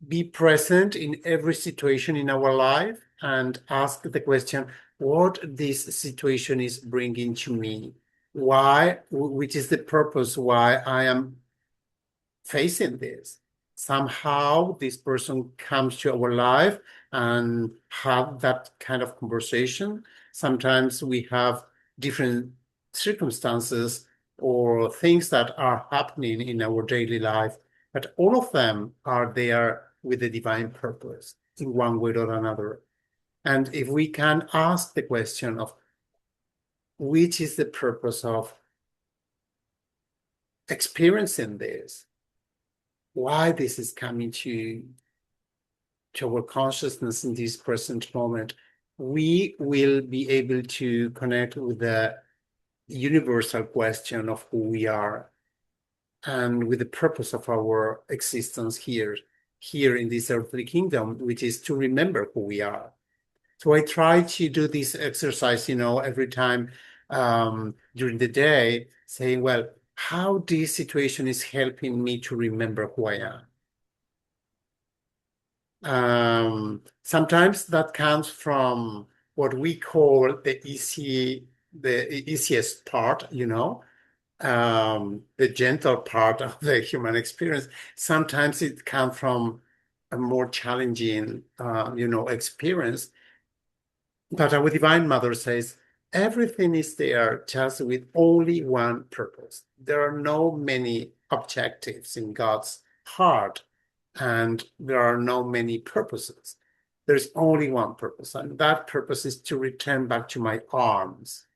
be present in every situation in our life and ask the question, what this situation is bringing to me? Why, which is the purpose why I am facing this? Somehow this person comes to our life and have that kind of conversation. Sometimes we have different circumstances or things that are happening in our daily life, but all of them are there with a divine purpose in one way or another. And if we can ask the question of which is the purpose of experiencing this, why this is coming to our consciousness in this present moment, we will be able to connect with the universal question of who we are and with the purpose of our existence here in this earthly kingdom, which is to remember who we are. So I try to do this exercise, every time during the day, saying, well, how this situation is helping me to remember who I am. Sometimes that comes from what we call the easiest part, the gentle part of the human experience. Sometimes it comes from a more challenging, experience. But our Divine Mother says, everything is there just with only one purpose. There are no many objectives in God's heart, and there are no many purposes. There's only one purpose, and that purpose is to return back to my arms.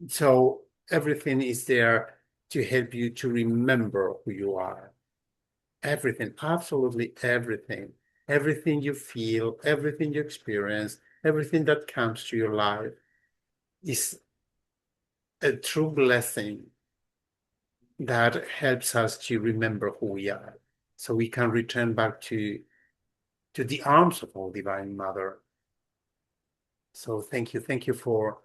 So everything is there to help you to remember who you are. Everything, absolutely everything. Everything you feel, everything you experience, everything that comes to your life is a true blessing that helps us to remember who we are. So we can return back to to the arms of our Divine Mother. So thank you for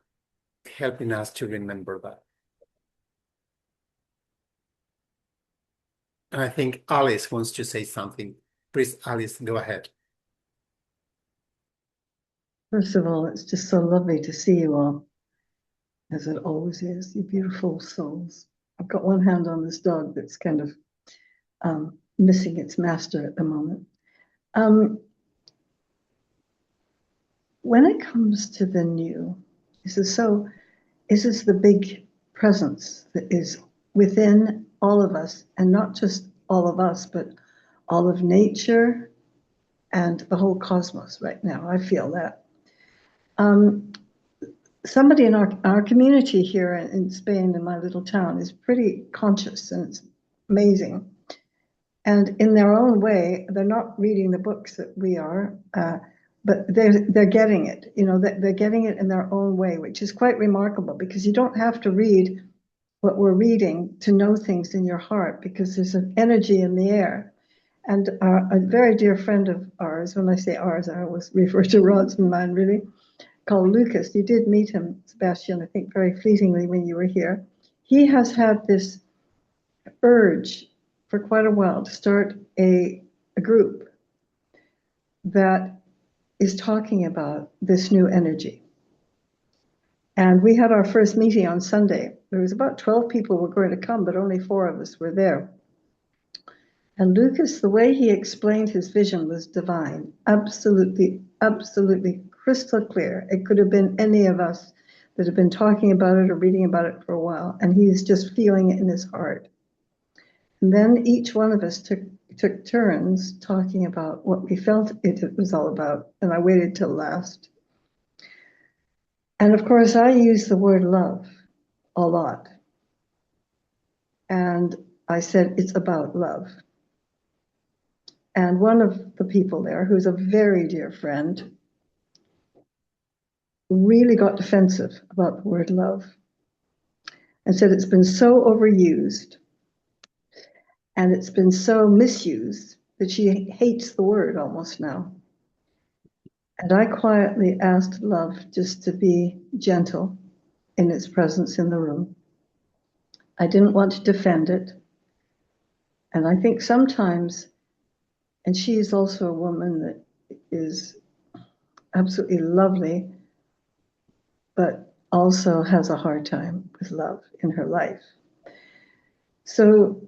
helping us to remember that. And I think Alice wants to say something. Please, Alice, go ahead. First of all, it's just so lovely to see you all, as it always is, you beautiful souls. I've got one hand on this dog that's kind of missing its master at the moment. When it comes to the new, this is the big presence that is within all of us, and not just all of us, but all of nature and the whole cosmos right now. I feel that. Somebody in our community here in Spain, in my little town, is pretty conscious, and it's amazing. And in their own way, they're not reading the books that we are, but they're getting it. You know, they're getting it in their own way, which is quite remarkable, because you don't have to read what we're reading to know things in your heart, because there's an energy in the air. And a very dear friend of ours, when I say ours, I always refer to Rod's and mine, really, called Lucas. You did meet him, Sebastián, I think very fleetingly when you were here. He has had this urge for quite a while to start a group that is talking about this new energy. And we had our first meeting on Sunday. There was about 12 people were going to come, but only 4 of us were there. And Lucas, the way he explained his vision was divine, absolutely crystal clear. It could have been any of us that have been talking about it or reading about it for a while, and he's just feeling it in his heart. And then each one of us took turns talking about what we felt it was all about, and I waited till last. And of course, I use the word love a lot. And I said, it's about love. And one of the people there, who's a very dear friend, really got defensive about the word love and said it's been so overused and it's been so misused that she hates the word almost now. And I quietly asked love just to be gentle in its presence in the room. I didn't want to defend it. And I think sometimes, and she is also a woman that is absolutely lovely, but also has a hard time with love in her life. So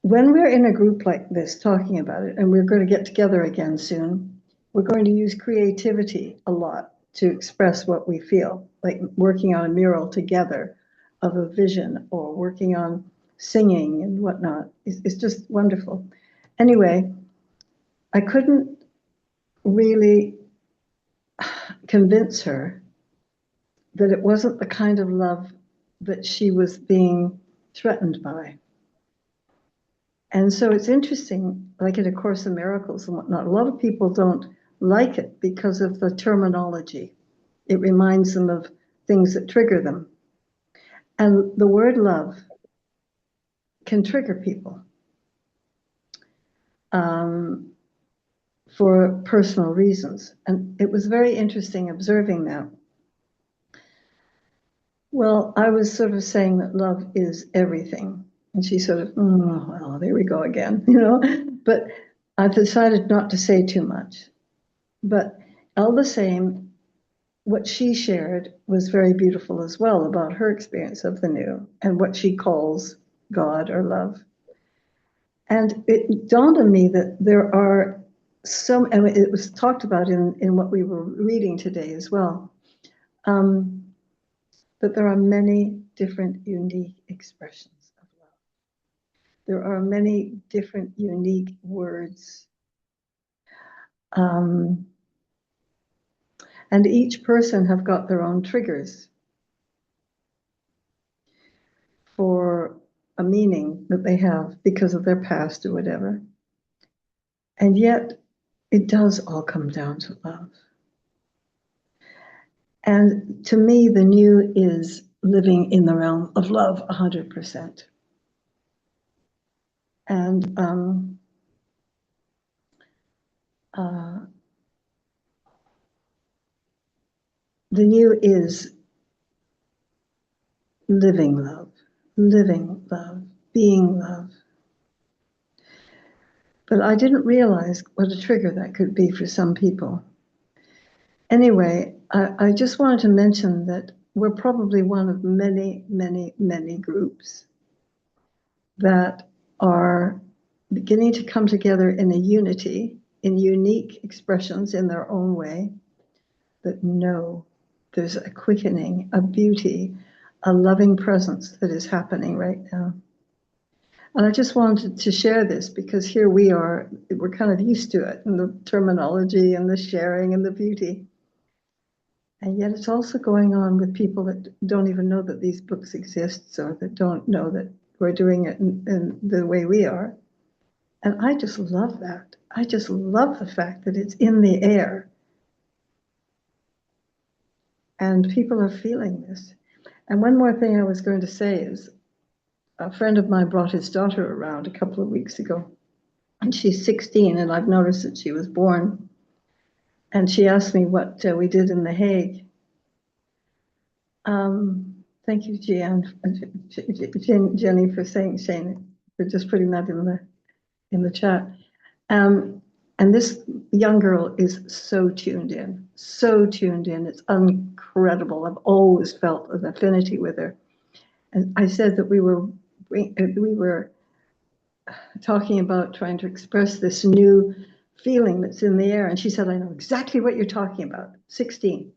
when we're in a group like this talking about it, and we're going to get together again soon, we're going to use creativity a lot to express what we feel, like working on a mural together of a vision, or working on singing and whatnot. It's just wonderful. Anyway, I couldn't really convince her that it wasn't the kind of love that she was being threatened by. And so it's interesting, like in A Course in Miracles and whatnot, a lot of people don't like it because of the terminology. It reminds them of things that trigger them. And the word love can trigger people for personal reasons. And it was very interesting observing that. Well, I was sort of saying that love is everything. And she sort of, well, there we go again, you know. But I decided not to say too much. But all the same, what she shared was very beautiful as well about her experience of the new and what she calls God or love. And it dawned on me that there are some, and it was talked about in what we were reading today as well, that there are many different unique expressions of love. There are many different unique words. And each person have got their own triggers for a meaning that they have because of their past or whatever. And yet it does all come down to love. And to me, the new is living in the realm of love 100%. And the new is living love, being love. But I didn't realize what a trigger that could be for some people. Anyway, I just wanted to mention that we're probably one of many, many, many groups that are beginning to come together in a unity, in unique expressions in their own way, that know there's a quickening, a beauty, a loving presence that is happening right now. And I just wanted to share this because here we are, we're kind of used to it, and the terminology and the sharing and the beauty. And yet it's also going on with people that don't even know that these books exist, or that don't know that we're doing it in the way we are. And I just love that. I just love the fact that it's in the air. And people are feeling this. And one more thing I was going to say is, a friend of mine brought his daughter around a couple of weeks ago. And she's 16, and I've noticed that she was born. And she asked me what we did in The Hague. Thank you, Jenny, for saying, Shane, for just putting that in the chat. And this young girl is so tuned in, so tuned in. It's incredible. I've always felt an affinity with her. And I said that we were talking about trying to express this new feeling that's in the air. And she said, I know exactly what you're talking about, 16.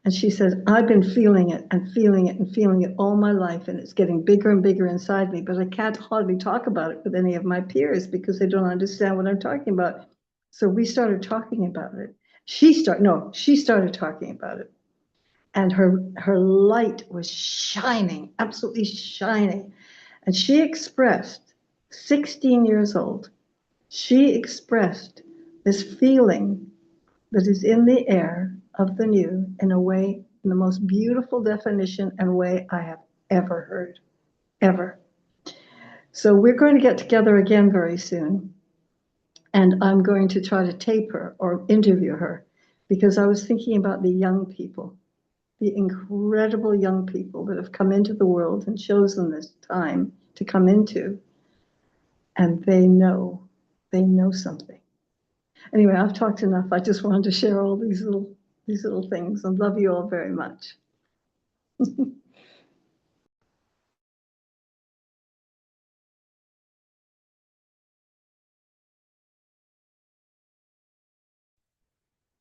And she says, I've been feeling it and feeling it and feeling it all my life, and it's getting bigger and bigger inside me, but I can't hardly talk about it with any of my peers because they don't understand what I'm talking about. So we started talking about it. She started talking about it. And her light was shining, absolutely shining. And she expressed, 16 years old, she expressed this feeling that is in the air of the new in a way, in the most beautiful definition and way I have ever heard, ever. So we're going to get together again very soon. And I'm going to try to tape her or interview her, because I was thinking about the young people, the incredible young people that have come into the world and chosen this time to come into, and they know something. Anyway, I've talked enough. I just wanted to share all these little things, and love you all very much.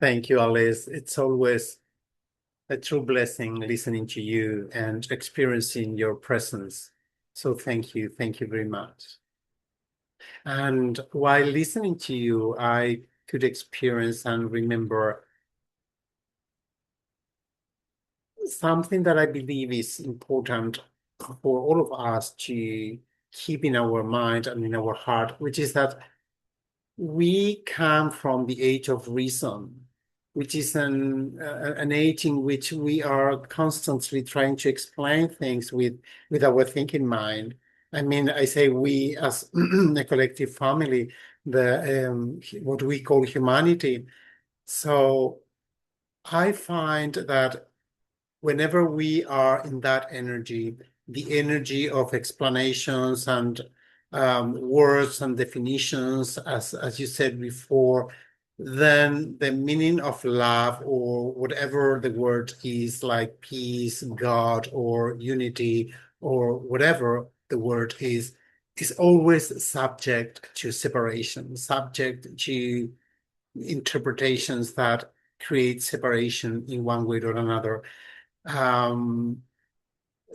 Thank you, Alice. It's always a true blessing listening to you and experiencing your presence. So thank you very much. And while listening to you, I could experience and remember something that I believe is important for all of us to keep in our mind and in our heart, which is that we come from the age of reason, which is an age in which we are constantly trying to explain things with our thinking mind. I mean, I say we as a collective family, what we call humanity. So I find that whenever we are in that energy, the energy of explanations and words and definitions, as you said before, then the meaning of love, or whatever the word is, like peace, God, or unity, or whatever the word is always subject to separation, subject to interpretations that create separation in one way or another. And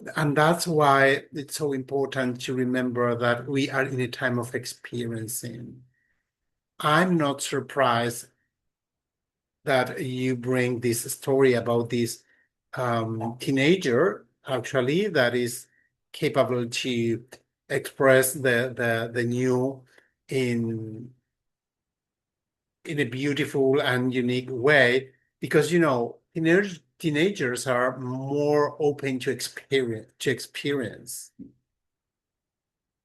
that's why it's so important to remember that we are in a time of experiencing. I'm not surprised that you bring this story about this teenager, actually, that is capable to express the new in a beautiful and unique way, because teenagers are more open to experience,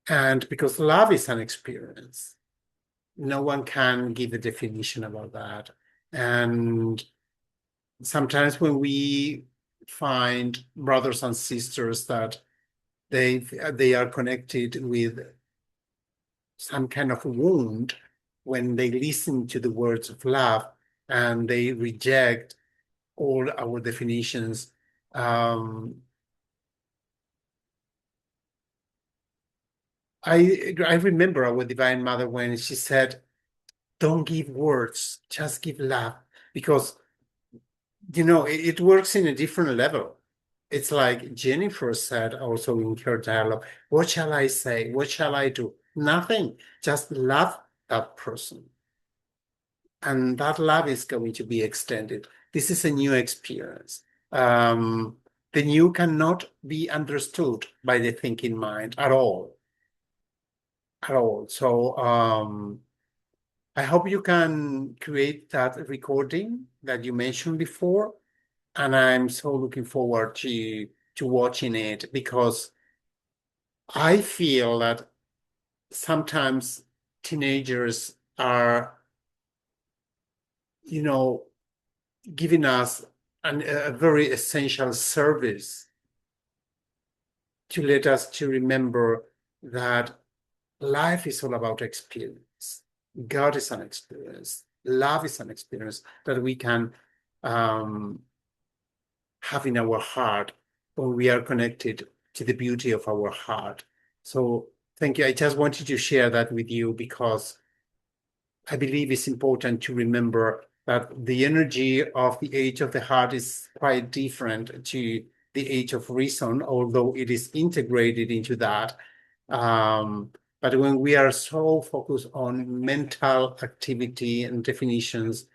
and because love is an experience. no one can give a definition about that. And sometimes when we find brothers and sisters that they are connected with some kind of wound, when they listen to the words of love and they reject all our definitions, I remember our Divine Mother when she said, don't give words, just give love. Because, it works in a different level. It's like Jennifer said also in her dialogue, what shall I say? What shall I do? Nothing. Just love that person. And that love is going to be extended. This is a new experience. The new cannot be understood by the thinking mind at all. At all. So I hope you can create that recording that you mentioned before. And I'm so looking forward to watching it, because I feel that sometimes teenagers are, giving us a very essential service to let us to remember that life is all about experience. God is an experience. Love is an experience that we can have in our heart when we are connected to the beauty of our heart. So thank you. I just wanted to share that with you, because I believe it's important to remember that the energy of the age of the heart is quite different to the age of reason, although it is integrated into that. But when we are so focused on mental activity and definitions,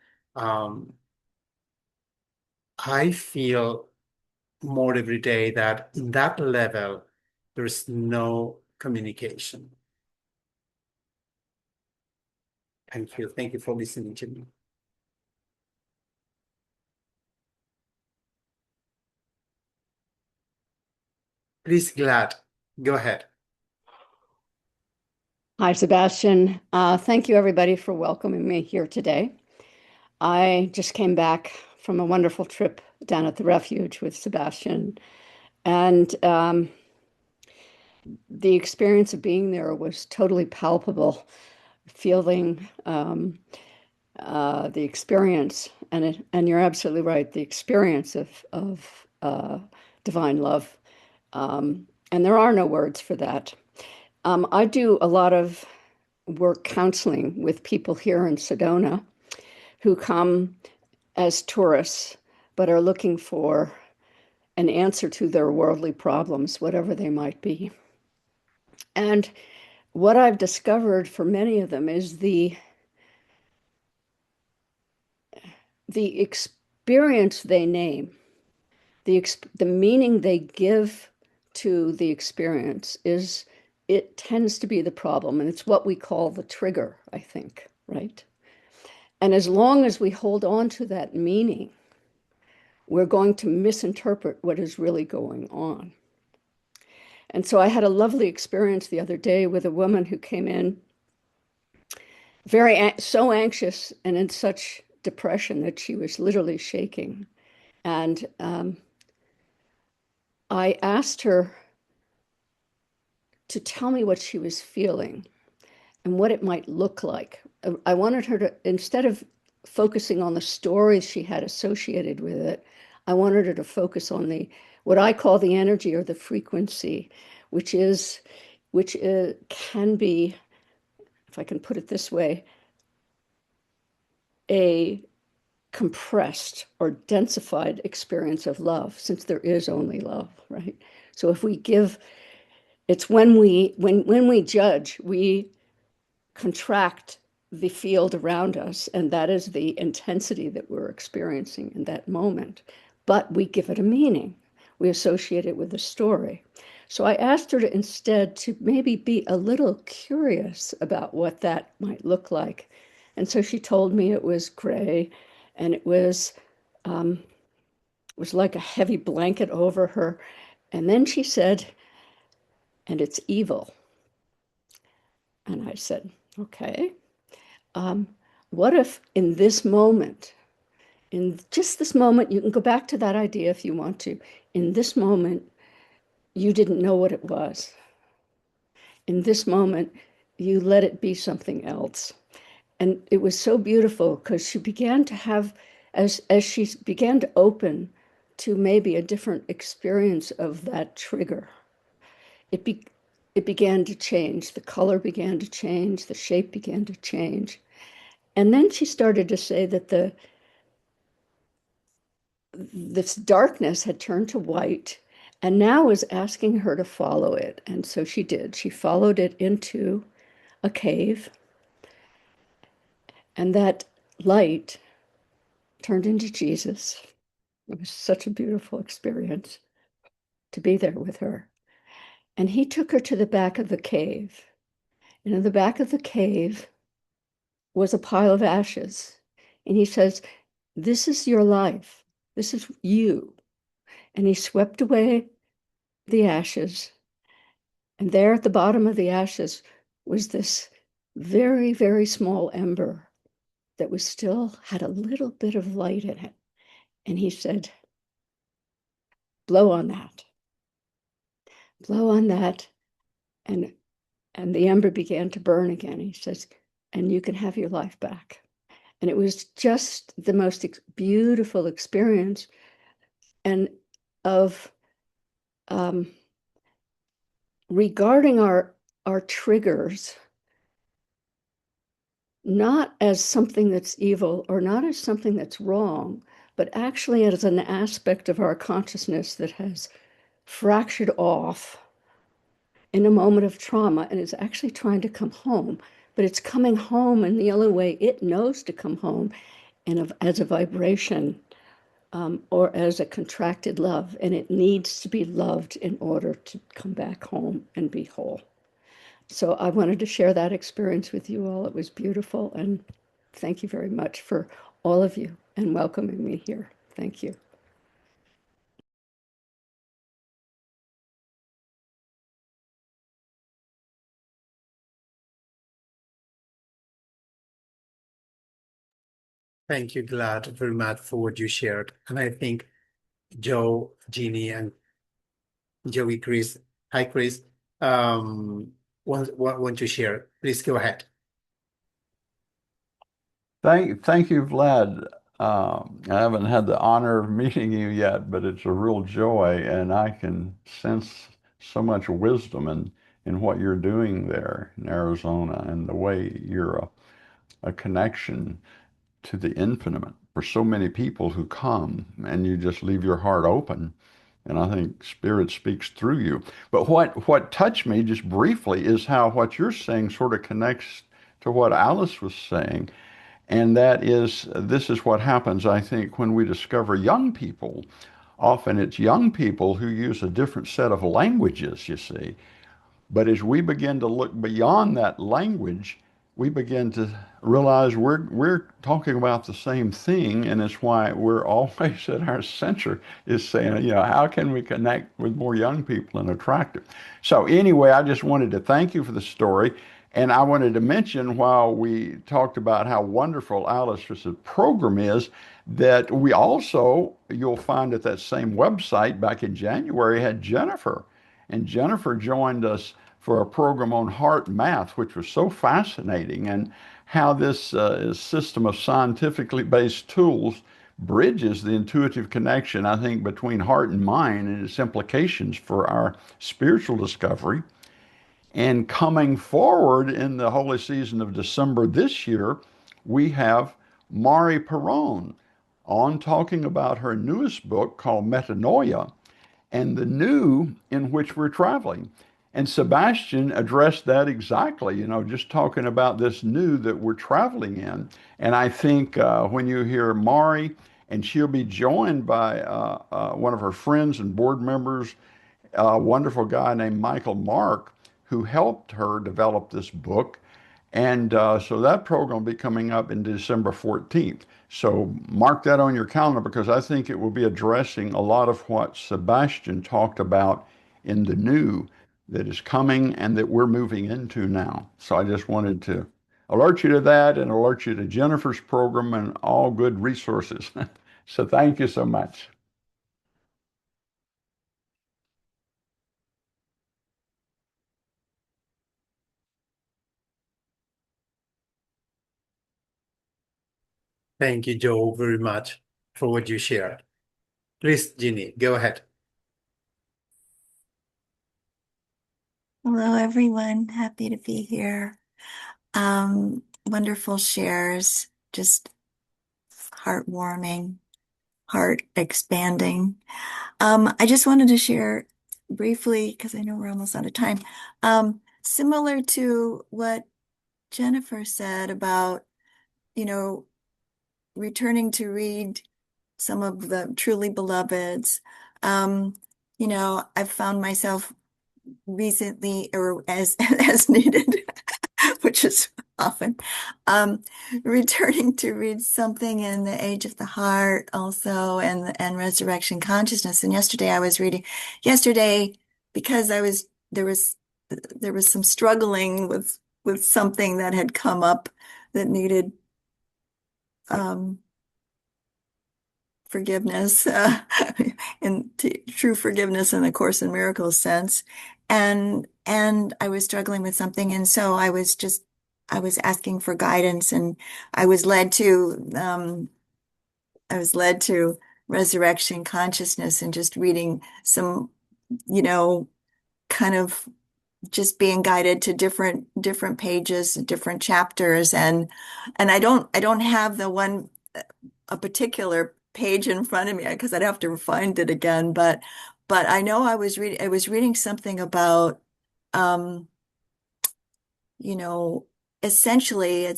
I feel more every day that in that level, there's no communication. Thank you. Thank you for listening to me. Please, Glad, go ahead. Hi, Sebastian. Thank you, everybody, for welcoming me here today. I just came back from a wonderful trip down at the refuge with Sebastian, and the experience of being there was totally palpable, feeling the experience, and you're absolutely right, the experience of divine love, and there are no words for that. I do a lot of work counseling with people here in Sedona who come as tourists but are looking for an answer to their worldly problems, whatever they might be. And what I've discovered for many of them is the experience they name, the meaning they give to the experience it tends to be the problem, and it's what we call the trigger, I think, right? And as long as we hold on to that meaning, we're going to misinterpret what is really going on. And so I had a lovely experience the other day with a woman who came in so anxious and in such depression that she was literally shaking. And I asked her to tell me what she was feeling and what it might look like. I wanted her to, instead of focusing on the stories she had associated with it, I wanted her to focus on what I call the energy or the frequency, which can be, if I can put it this way, a compressed or densified experience of love, since there is only love, right? So if we give, it's when we judge, we contract the field around us, and that is the intensity that we're experiencing in that moment. But we give it a meaning. We associate it with a story. So I asked her to instead to maybe be a little curious about what that might look like. And so she told me it was gray, and it was like a heavy blanket over her. And then she said, and it's evil. And I said, okay. what if in this moment, in just this moment, you can go back to that idea if you want to. In this moment, you didn't know what it was. In this moment, you let it be something else. And it was so beautiful because she began to have, as she began to open to maybe a different experience of that trigger, it began to change. The color began to change. The shape began to change. And then she started to say that this darkness had turned to white and now was asking her to follow it. And so she did. She followed it into a cave. And that light turned into Jesus. It was such a beautiful experience to be there with her. And he took her to the back of the cave. And in the back of the cave was a pile of ashes. And he says, "This is your life. This is you." And he swept away the ashes. And there at the bottom of the ashes was this very, very small ember that was still had a little bit of light in it. And he said, "Blow on that. Blow on that." And the ember began to burn again. He says, "And you can have your life back." And it was just the most beautiful experience and of regarding our triggers not as something that's evil or not as something that's wrong, but actually as an aspect of our consciousness that has fractured off in a moment of trauma and is actually trying to come home. But it's coming home in the only way it knows to come home, and as a vibration or as a contracted love. And it needs to be loved in order to come back home and be whole. So I wanted to share that experience with you all. It was beautiful. And thank you very much for all of you and welcoming me here. Thank you. Thank you, Glad, very much for what you shared. And I think Joe, Jeannie, and Joey, Chris, hi, Chris, want to share. Please go ahead. Thank you, Vlad. I haven't had the honor of meeting you yet, but it's a real joy, and I can sense so much wisdom in what you're doing there in Arizona and the way you're a connection to the infinite for so many people who come, and you just leave your heart open. And I think Spirit speaks through you. But what touched me just briefly is how what you're saying sort of connects to what Alice was saying. And that is, this is what happens, I think, when we discover young people. Often it's young people who use a different set of languages, you see. But as we begin to look beyond that language, we begin to realize we're talking about the same thing, and it's why we're always at our center is saying, how can we connect with more young people and attract them? So anyway, I just wanted to thank you for the story, and I wanted to mention while we talked about how wonderful Alice's program is, that we also, you'll find at that same website back in January, had Jennifer. And Jennifer joined us for a program on heart math, which was so fascinating, and how this system of scientifically based tools bridges the intuitive connection, I think, between heart and mind and its implications for our spiritual discovery. And coming forward in the holy season of December this year, we have Mari Perron on talking about her newest book called Metanoia, and the new in which we're traveling. And Sebastián addressed that exactly, just talking about this new that we're traveling in. And I think when you hear Mari, and she'll be joined by one of her friends and board members, a wonderful guy named Michael Mark, who helped her develop this book. And so that program will be coming up in December 14th. So mark that on your calendar, because I think it will be addressing a lot of what Sebastián talked about in the new that is coming and that we're moving into now. So I just wanted to alert you to that and alert you to Jennifer's program and all good resources. So thank you so much. Thank you, Joe, very much for what you shared. Please, Ginny, go ahead. Hello, everyone. Happy to be here. Wonderful shares, just heartwarming, heart expanding. I just wanted to share briefly, because I know we're almost out of time, similar to what Jennifer said about, returning to read some of the truly beloveds. I've found myself recently, or as needed, which is often, returning to read something in the Age of the Heart also, and Resurrection Consciousness. And yesterday I was reading, because there was some struggling with something that had come up that needed forgiveness, in true forgiveness in the Course in Miracles sense. And I was struggling with something. And so I was asking for guidance, and I was led to Resurrection Consciousness, and just reading some, kind of just being guided to different pages, different chapters. And I don't have a particular page in front of me, because I'd have to find it again. But I know I was reading something about, essentially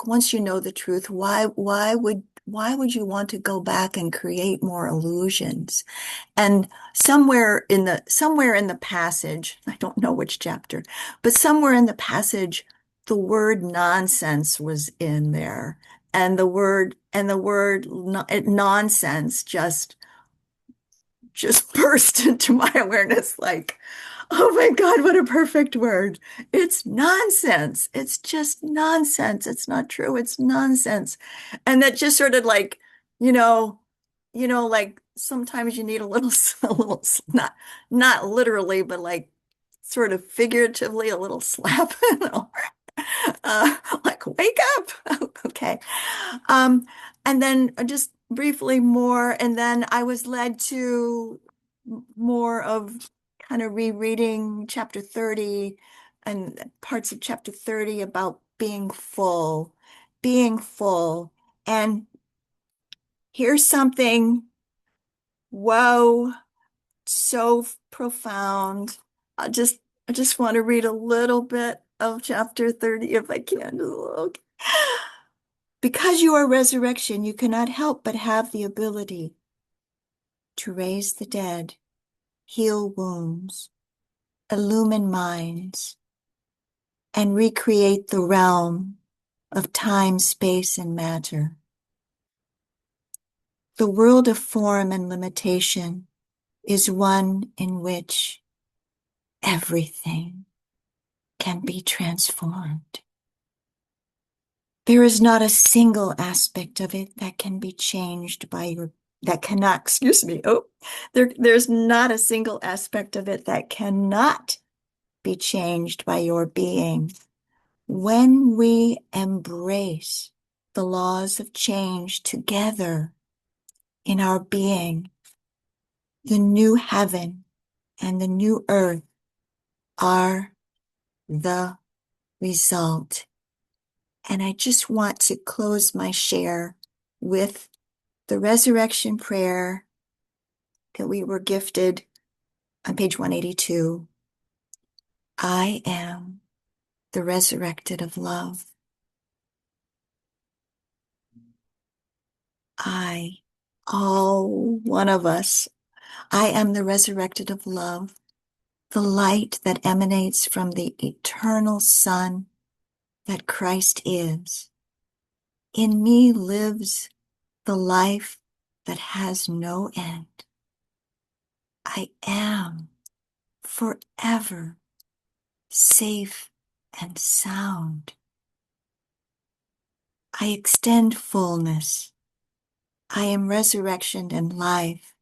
once you know the truth, why would you want to go back and create more illusions? And somewhere in the passage, I don't know which chapter, but somewhere in the passage, the word nonsense was in there. And the word nonsense just burst into my awareness like, oh my God, what a perfect word. It's nonsense. It's just nonsense. It's not true. It's nonsense. And that just sort of like, like sometimes you need a little, not literally, but like sort of figuratively, a little slap, like wake up. Okay. And then just briefly more, and then I was led to more of kind of rereading chapter 30 and parts of chapter 30 about being full. And here's something, whoa, so profound. I just want to read a little bit of chapter 30 if I can. Okay. Because you are resurrection, you cannot help but have the ability to raise the dead, heal wounds, illumine minds, and recreate the realm of time, space, and matter. The world of form and limitation is one in which everything can be transformed. There is not a single aspect of it that can be changed there's not a single aspect of it that cannot be changed by your being. When we embrace the laws of change together in our being, the new heaven and the new earth are the result. And I just want to close my share with the resurrection prayer that we were gifted on page 182. I am the resurrected of love. All one of us, I am the resurrected of love, the light that emanates from the eternal Sun that Christ is. In me lives the life that has no end. I am forever safe and sound. I extend fullness. I am resurrection and life,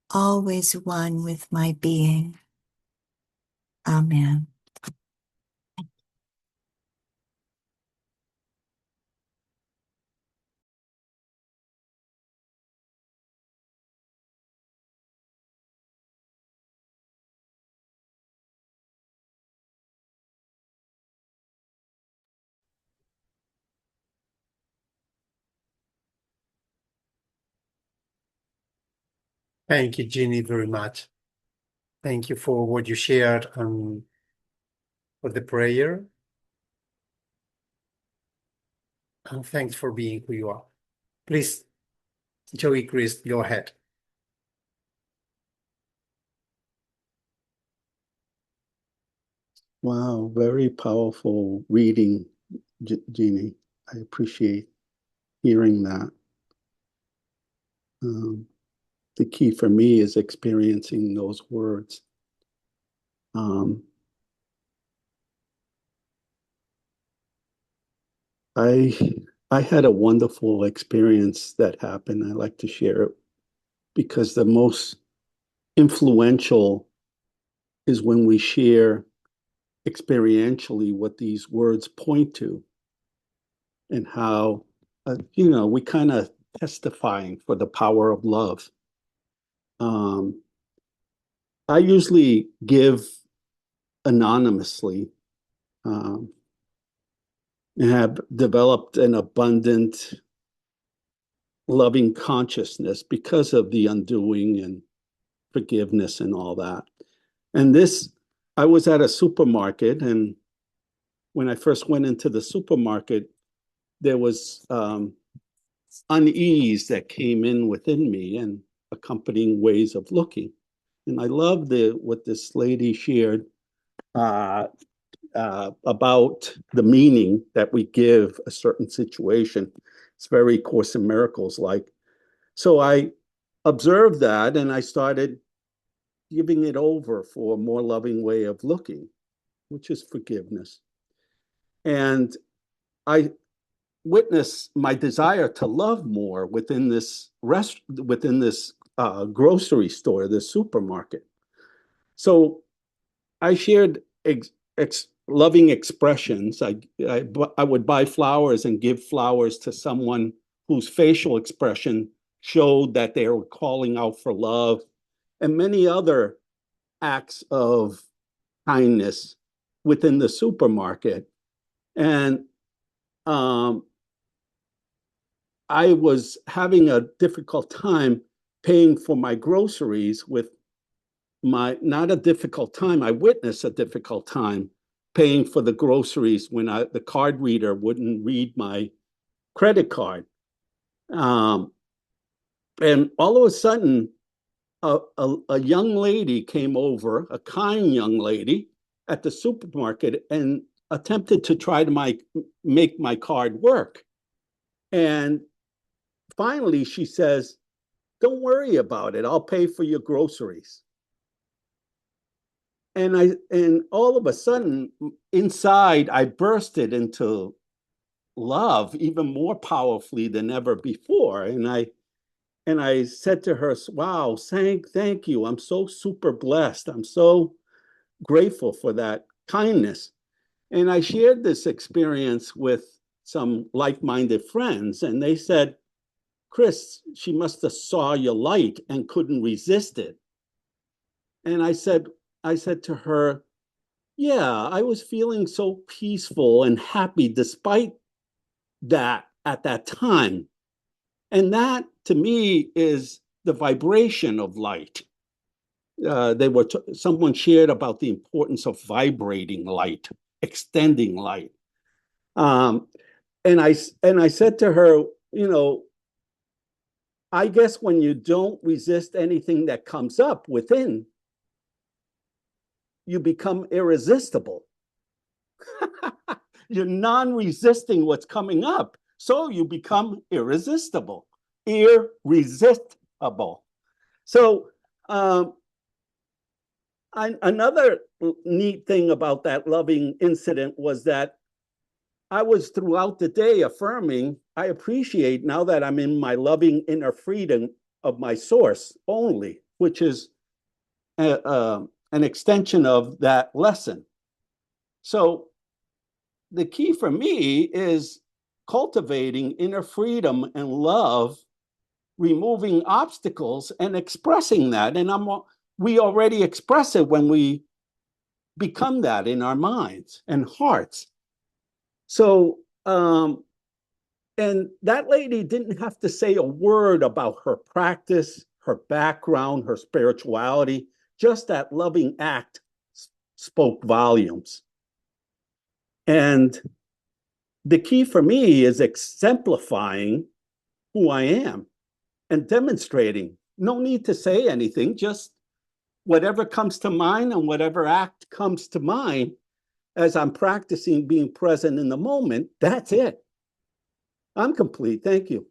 always one with my being. Amen. Thank you, Jeannie, very much. Thank you for what you shared and for the prayer. And thanks for being who you are. Please, Joey, Chris, go ahead. Wow, very powerful reading, Jeannie. I appreciate hearing that. The key for me is experiencing those words. I had a wonderful experience that happened. I like to share it because the most influential is when we share experientially what these words point to and how, we kind of testifying for the power of love. I usually give anonymously and have developed an abundant loving consciousness because of the undoing and forgiveness and all that. And I was at a supermarket, and when I first went into the supermarket, there was unease that came in within me and accompanying ways of looking. And I love what this lady shared about the meaning that we give a certain situation. It's very Course in Miracles like. So I observed that, and I started giving it over for a more loving way of looking, which is forgiveness. And I witnessed my desire to love more within this grocery store, this supermarket. So I shared loving expressions. I would buy flowers and give flowers to someone whose facial expression showed that they were calling out for love, and many other acts of kindness within the supermarket. And I was having a difficult time paying for my groceries not a difficult time. I witnessed a difficult time paying for the groceries when the card reader wouldn't read my credit card. And all of a sudden, a young lady came over, a kind young lady at the supermarket, and attempted to try to make my card work. And finally, she says, "Don't worry about it. I'll pay for your groceries." And all of a sudden, inside, I bursted into love even more powerfully than ever before. And I said to her, "Wow, thank you. I'm so super blessed. I'm so grateful for that kindness." And I shared this experience with some like-minded friends, and they said, "Chris, she must have saw your light and couldn't resist it." And I said to her, "Yeah, I was feeling so peaceful and happy despite that at that time." And that, to me, is the vibration of light. Someone shared about the importance of vibrating light, extending light. And I said to her, I guess when you don't resist anything that comes up within, you become irresistible. You're non-resisting what's coming up, so you become irresistible. Irresistible. So Another neat thing about that loving incident was that I was throughout the day affirming, I appreciate now that I'm in my loving inner freedom of my source only, which is an extension of that lesson. So the key for me is cultivating inner freedom and love, removing obstacles and expressing that. And we already express it when we become that in our minds and hearts. So, and that lady didn't have to say a word about her practice, her background, her spirituality. Just that loving act spoke volumes. And the key for me is exemplifying who I am and demonstrating. No need to say anything, just whatever comes to mind and whatever act comes to mind as I'm practicing being present in the moment. That's it. I'm complete. Thank you.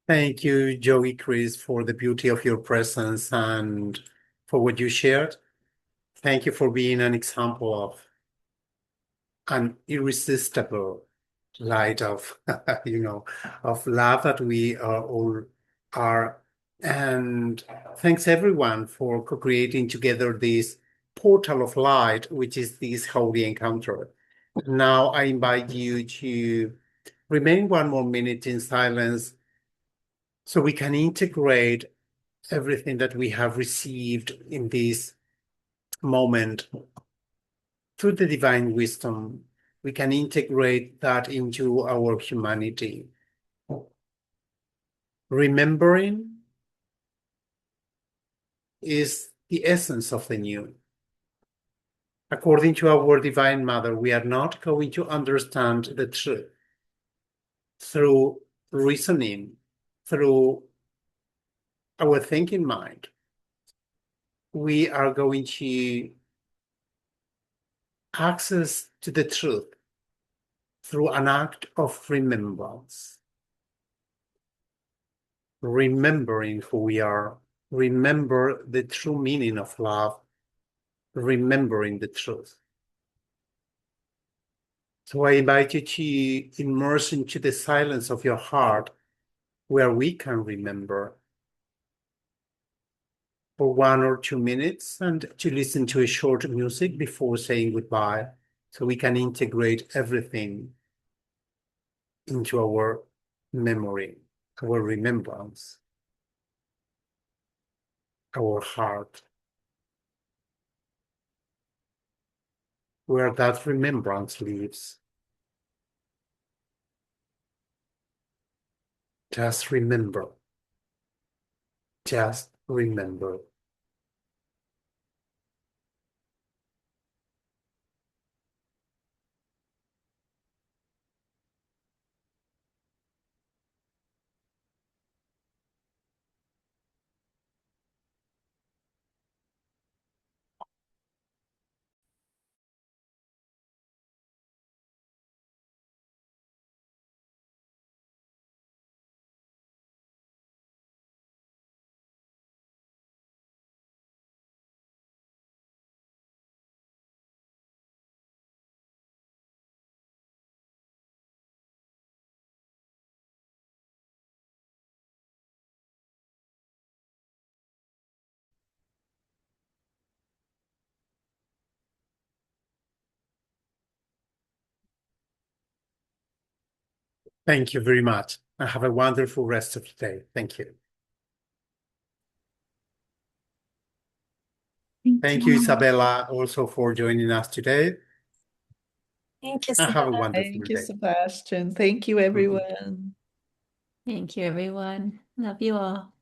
Thank you, Joey Chris, for the beauty of your presence and for what you shared. Thank you for being an example of an irresistible light of, of love that we all are. And thanks everyone for co-creating together this portal of light, which is this holy encounter. Now I invite you to remain one more minute in silence so we can integrate everything that we have received in this moment through the divine wisdom. We can integrate that into our humanity. Remembering is the essence of the new. According to our Divine Mother, we are not going to understand the truth through reasoning, through our thinking mind. We are going to access to the truth through an act of remembrance. Remembering who we are, remember the true meaning of love, remembering the truth. So I invite you to immerse into the silence of your heart where we can remember for 1 or 2 minutes and to listen to a short music before saying goodbye so we can integrate everything into our memory, our remembrance, our heart, where that remembrance lives. Just remember. Just remember. Thank you very much. And have a wonderful rest of the day. Thank you. Thank you, Isabella, also for joining us today. Thank you, And have a Sebastián. wonderful Thank you, day. Sebastian. Thank you, everyone. Thank you, everyone. Love you all.